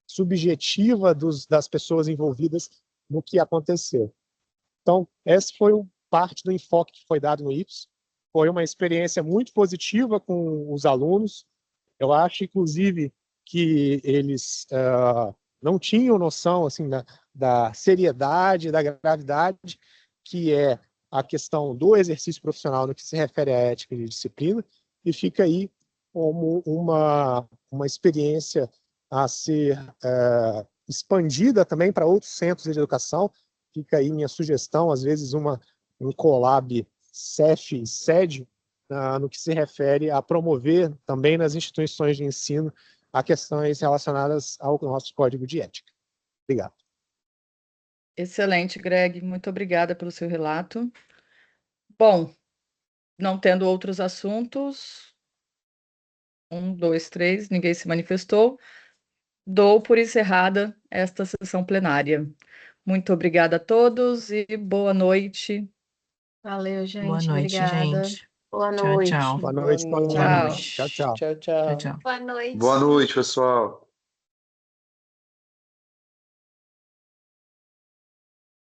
subjetiva das pessoas envolvidas no que aconteceu. Então, esse foi parte do enfoque que foi dado no IFES. Foi uma experiência muito positiva com os alunos. Eu acho, inclusive, que eles não tinham noção assim, da seriedade, da gravidade, que é a questão do exercício profissional no que se refere à ética e disciplina, e fica aí como uma experiência a ser expandida também para outros centros de educação. Fica aí minha sugestão, às vezes um collab CEF e SED, no que se refere a promover também nas instituições de ensino a questões relacionadas ao nosso código de ética. Obrigado. Excelente, Greg. Muito obrigada pelo seu relato. Bom, não tendo outros assuntos, 1, 2, 3, ninguém se manifestou. Dou por encerrada esta sessão plenária. Muito obrigada a todos e boa noite. Valeu, gente. Boa noite, Obrigada. gente. Boa Tchau, noite. tchau. Boa noite, todo mundo. Tchau. Tchau, tchau. Tchau, tchau. Boa noite. Boa noite, pessoal.